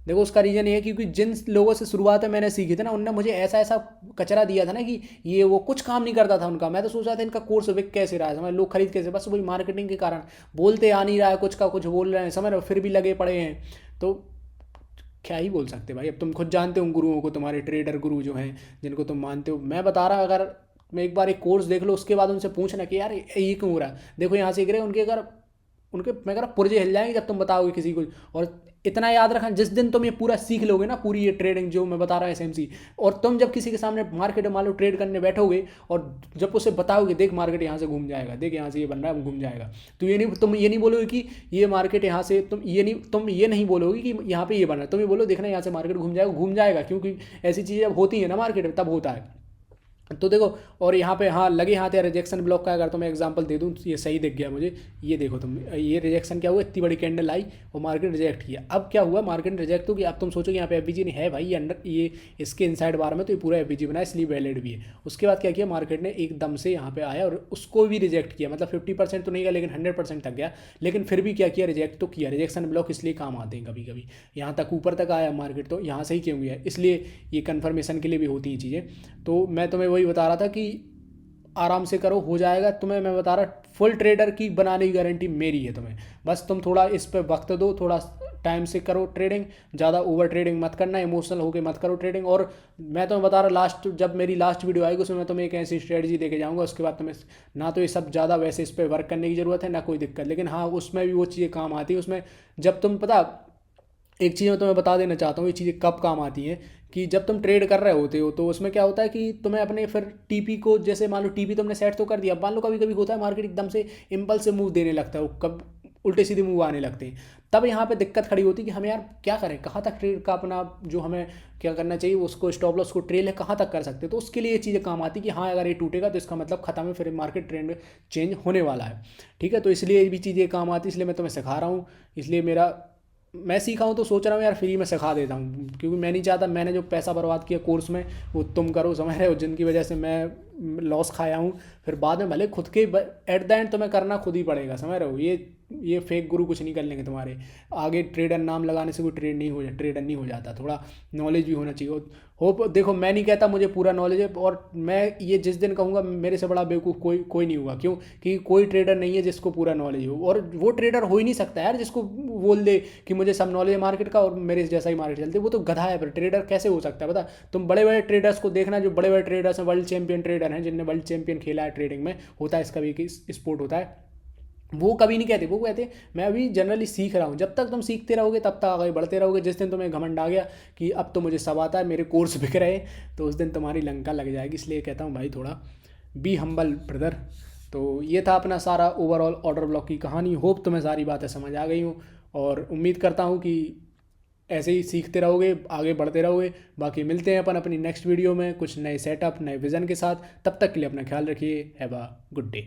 देखो उसका रीज़न ये है क्योंकि जिन लोगों से शुरुआत में मैंने सीखी थी ना, उनने मुझे ऐसा ऐसा कचरा दिया था ना कि ये वो कुछ काम नहीं करता था उनका। मैं तो सोच रहा था इनका कोर्स बिक कैसे रहा है, समझ, लोग खरीद कैसे, बस वही मार्केटिंग के कारण, बोलते आ नहीं रहा है, कुछ का कुछ बोल रहे हैं, समझ रहे हो, फिर भी लगे पड़े हैं। तो क्या ही बोल सकते भाई, अब तुम खुद जानते हो उन गुरुओं को, तुम्हारे ट्रेडर गुरु जो हैं जिनको तुम मानते हो। मैं बता रहा, अगर मैं एक बार एक कोर्स देख लो, उसके बाद उनसे पूछना कि यार ये क्यों हो रहा है, देखो यहाँ से गिरे उनके, अगर उनके मैं कह रहा पुर्जे हिल जाएंगे जब तुम बताओगे किसी को। और इतना याद रखना, जिस दिन तुम ये पूरा सीख लोगे ना, पूरी ये ट्रेडिंग जो मैं बता रहा हूँ एसएमसी, और तुम जब किसी के सामने मार्केट में मान लो ट्रेड करने बैठोगे, और जब उसे बताओगे देख मार्केट यहाँ से घूम जाएगा, देख यहाँ से ये बन रहा है घूम जाएगा, तो ये नहीं, तुम ये नहीं बोलोगे कि ये मार्केट यहाँ से, तुम ये नहीं बोलोगे कि यहाँ पे ये बन रहा है, तुम ये बोलो देखना यहाँ से मार्केट घूम जाएगा, क्योंकि ऐसी चीज़ें जब होती है ना मार्केट में तब होता है। तो देखो, और यहाँ पे हाँ लगे हाथ है रिजेक्शन ब्लॉक का, अगर तुम्हें एग्जांपल दे दूँ, ये सही दिख गया मुझे, ये देखो तुम, ये रिजेक्शन क्या हुआ, इतनी बड़ी कैंडल आई और मार्केट रिजेक्ट किया। अब क्या हुआ, मार्केट रिजेक्ट हो गया, अब तुम सोचो कि यहाँ पे एफबीजी नहीं है भाई, ये अंडर, ये इसके इनसाइड बार में तो ये पूरा एफबीजी बना है, इसलिए वैलिड भी है। उसके बाद क्या किया, मार्केट ने एकदम से यहाँ पे आया और उसको भी रिजेक्ट किया, मतलब 50% तो नहीं गया लेकिन 100% तक गया, लेकिन फिर भी क्या किया, रिजेक्ट तो किया। रिजेक्शन ब्लॉक इसलिए काम आते हैं कभी कभी, यहाँ तक ऊपर तक आया मार्केट तो यहाँ से ही क्यों गया, इसलिए ये कन्फर्मेशन के लिए भी होती हैं चीज़ें। तो मैं तुम्हें वही बता रहा था कि आराम से करो, हो जाएगा। तुम्हें मैं बता रहा, फुल ट्रेडर की बनाने की गारंटी मेरी है तुम्हें, बस तुम थोड़ा इस पर वक्त दो, थोड़ा टाइम से करो ट्रेडिंग, ज़्यादा ओवर ट्रेडिंग मत करना, इमोशनल होकर मत करो ट्रेडिंग। और मैं तुम्हें बता रहा, लास्ट जब मेरी लास्ट वीडियो आएगी उसमें मैं तुम्हें एक ऐसी स्ट्रेटजी देके जाऊँगा, उसके बाद तुम्हें ना तो ये सब ज़्यादा वैसे इस पर वर्क करने की ज़रूरत है ना कोई दिक्कत, लेकिन हाँ उसमें भी वो चीज़ें काम आती है। उसमें जब तुम पता, एक चीज़ मैं तुम्हें बता देना चाहता हूँ, ये चीज़ें कब काम आती हैं, कि जब तुम ट्रेड कर रहे होते हो तो उसमें क्या होता है कि तुम्हें अपने फिर टीपी को, जैसे मान लो टीपी तुमने सेट तो कर दिया, मान लो कभी कभी होता है मार्केट एकदम से इम्पल्स से मूव देने लगता है, कब उल्टे सीधे मूव आने लगते हैं, तब यहाँ पे दिक्कत खड़ी होती है कि हमें यार क्या करें, कहाँ तक ट्रेड का अपना जो हमें क्या करना चाहिए, उसको स्टॉप लॉस को ट्रेल है कहाँ तक कर सकते हैं। तो उसके लिए ये चीज़ें काम आती है कि हाँ अगर ये टूटेगा तो इसका मतलब खत्म है, फिर मार्केट ट्रेंड चेंज होने वाला है, ठीक है। तो इसलिए ये भी चीज़ें काम आती है, इसलिए मैं तुम्हें सिखा रहा हूँ। इसलिए मैं सीखा हूँ तो सोच रहा हूँ यार फ्री में सिखा देता हूँ, क्योंकि मैं नहीं चाहता मैंने जो पैसा बर्बाद किया कोर्स में वो तुम करो, समझ रहे हो, जिनकी वजह से मैं लॉस खाया हूँ, फिर बाद में भले खुद के एट द एंड तुम्हें करना खुद ही पड़ेगा, समझ रहे हो। ये फेक गुरु कुछ नहीं कर लेंगे तुम्हारे आगे, ट्रेडर नाम लगाने से कोई ट्रेडर नहीं हो जाता, थोड़ा नॉलेज भी होना चाहिए। होप देखो, मैं नहीं कहता मुझे पूरा नॉलेज है, और मैं ये जिस दिन कहूँगा मेरे से बड़ा बेवकूफ़ कोई नहीं हुआ, क्यों कि कोई ट्रेडर नहीं है जिसको पूरा नॉलेज हो, और वो ट्रेडर हो ही नहीं सकता यार जिसको बोल दे कि मुझे सब नॉलेज है मार्केट का और मेरे जैसा ही मार्केट चलते, वो तो गधा है। पर ट्रेडर कैसे हो सकता है पता, तुम बड़े बड़े ट्रेडर्स को देखना, जो बड़े बड़े ट्रेडर्स हैं, वर्ल्ड चैंपियन ट्रेडर हैं, जिनने वर्ल्ड चैंपियन खेला है ट्रेडिंग में, होता है इसका भी कि स्पोर्ट होता है, वो कभी नहीं कहते, वो कहते मैं अभी जनरली सीख रहा हूँ। जब तक तुम सीखते रहोगे तब तक आगे बढ़ते रहोगे, जिस दिन तुम्हें घमंड आ गया कि अब तो मुझे सब आता है, मेरे कोर्स बिक रहे, तो उस दिन तुम्हारी लंका लग जाएगी। इसलिए कहता हूँ भाई थोड़ा बी हम्बल ब्रदर। तो ये था अपना सारा ओवरऑल ऑर्डर ब्लॉक की कहानी। होप तुम्हें सारी बातें समझ आ गई हूँ, और उम्मीद करता हूँ कि ऐसे ही सीखते रहोगे, आगे बढ़ते रहोगे। बाकी मिलते हैं अपन अपनी नेक्स्ट वीडियो में कुछ नए सेटअप, नए विज़न के साथ। तब तक के लिए अपना ख्याल रखिए। Have a good day.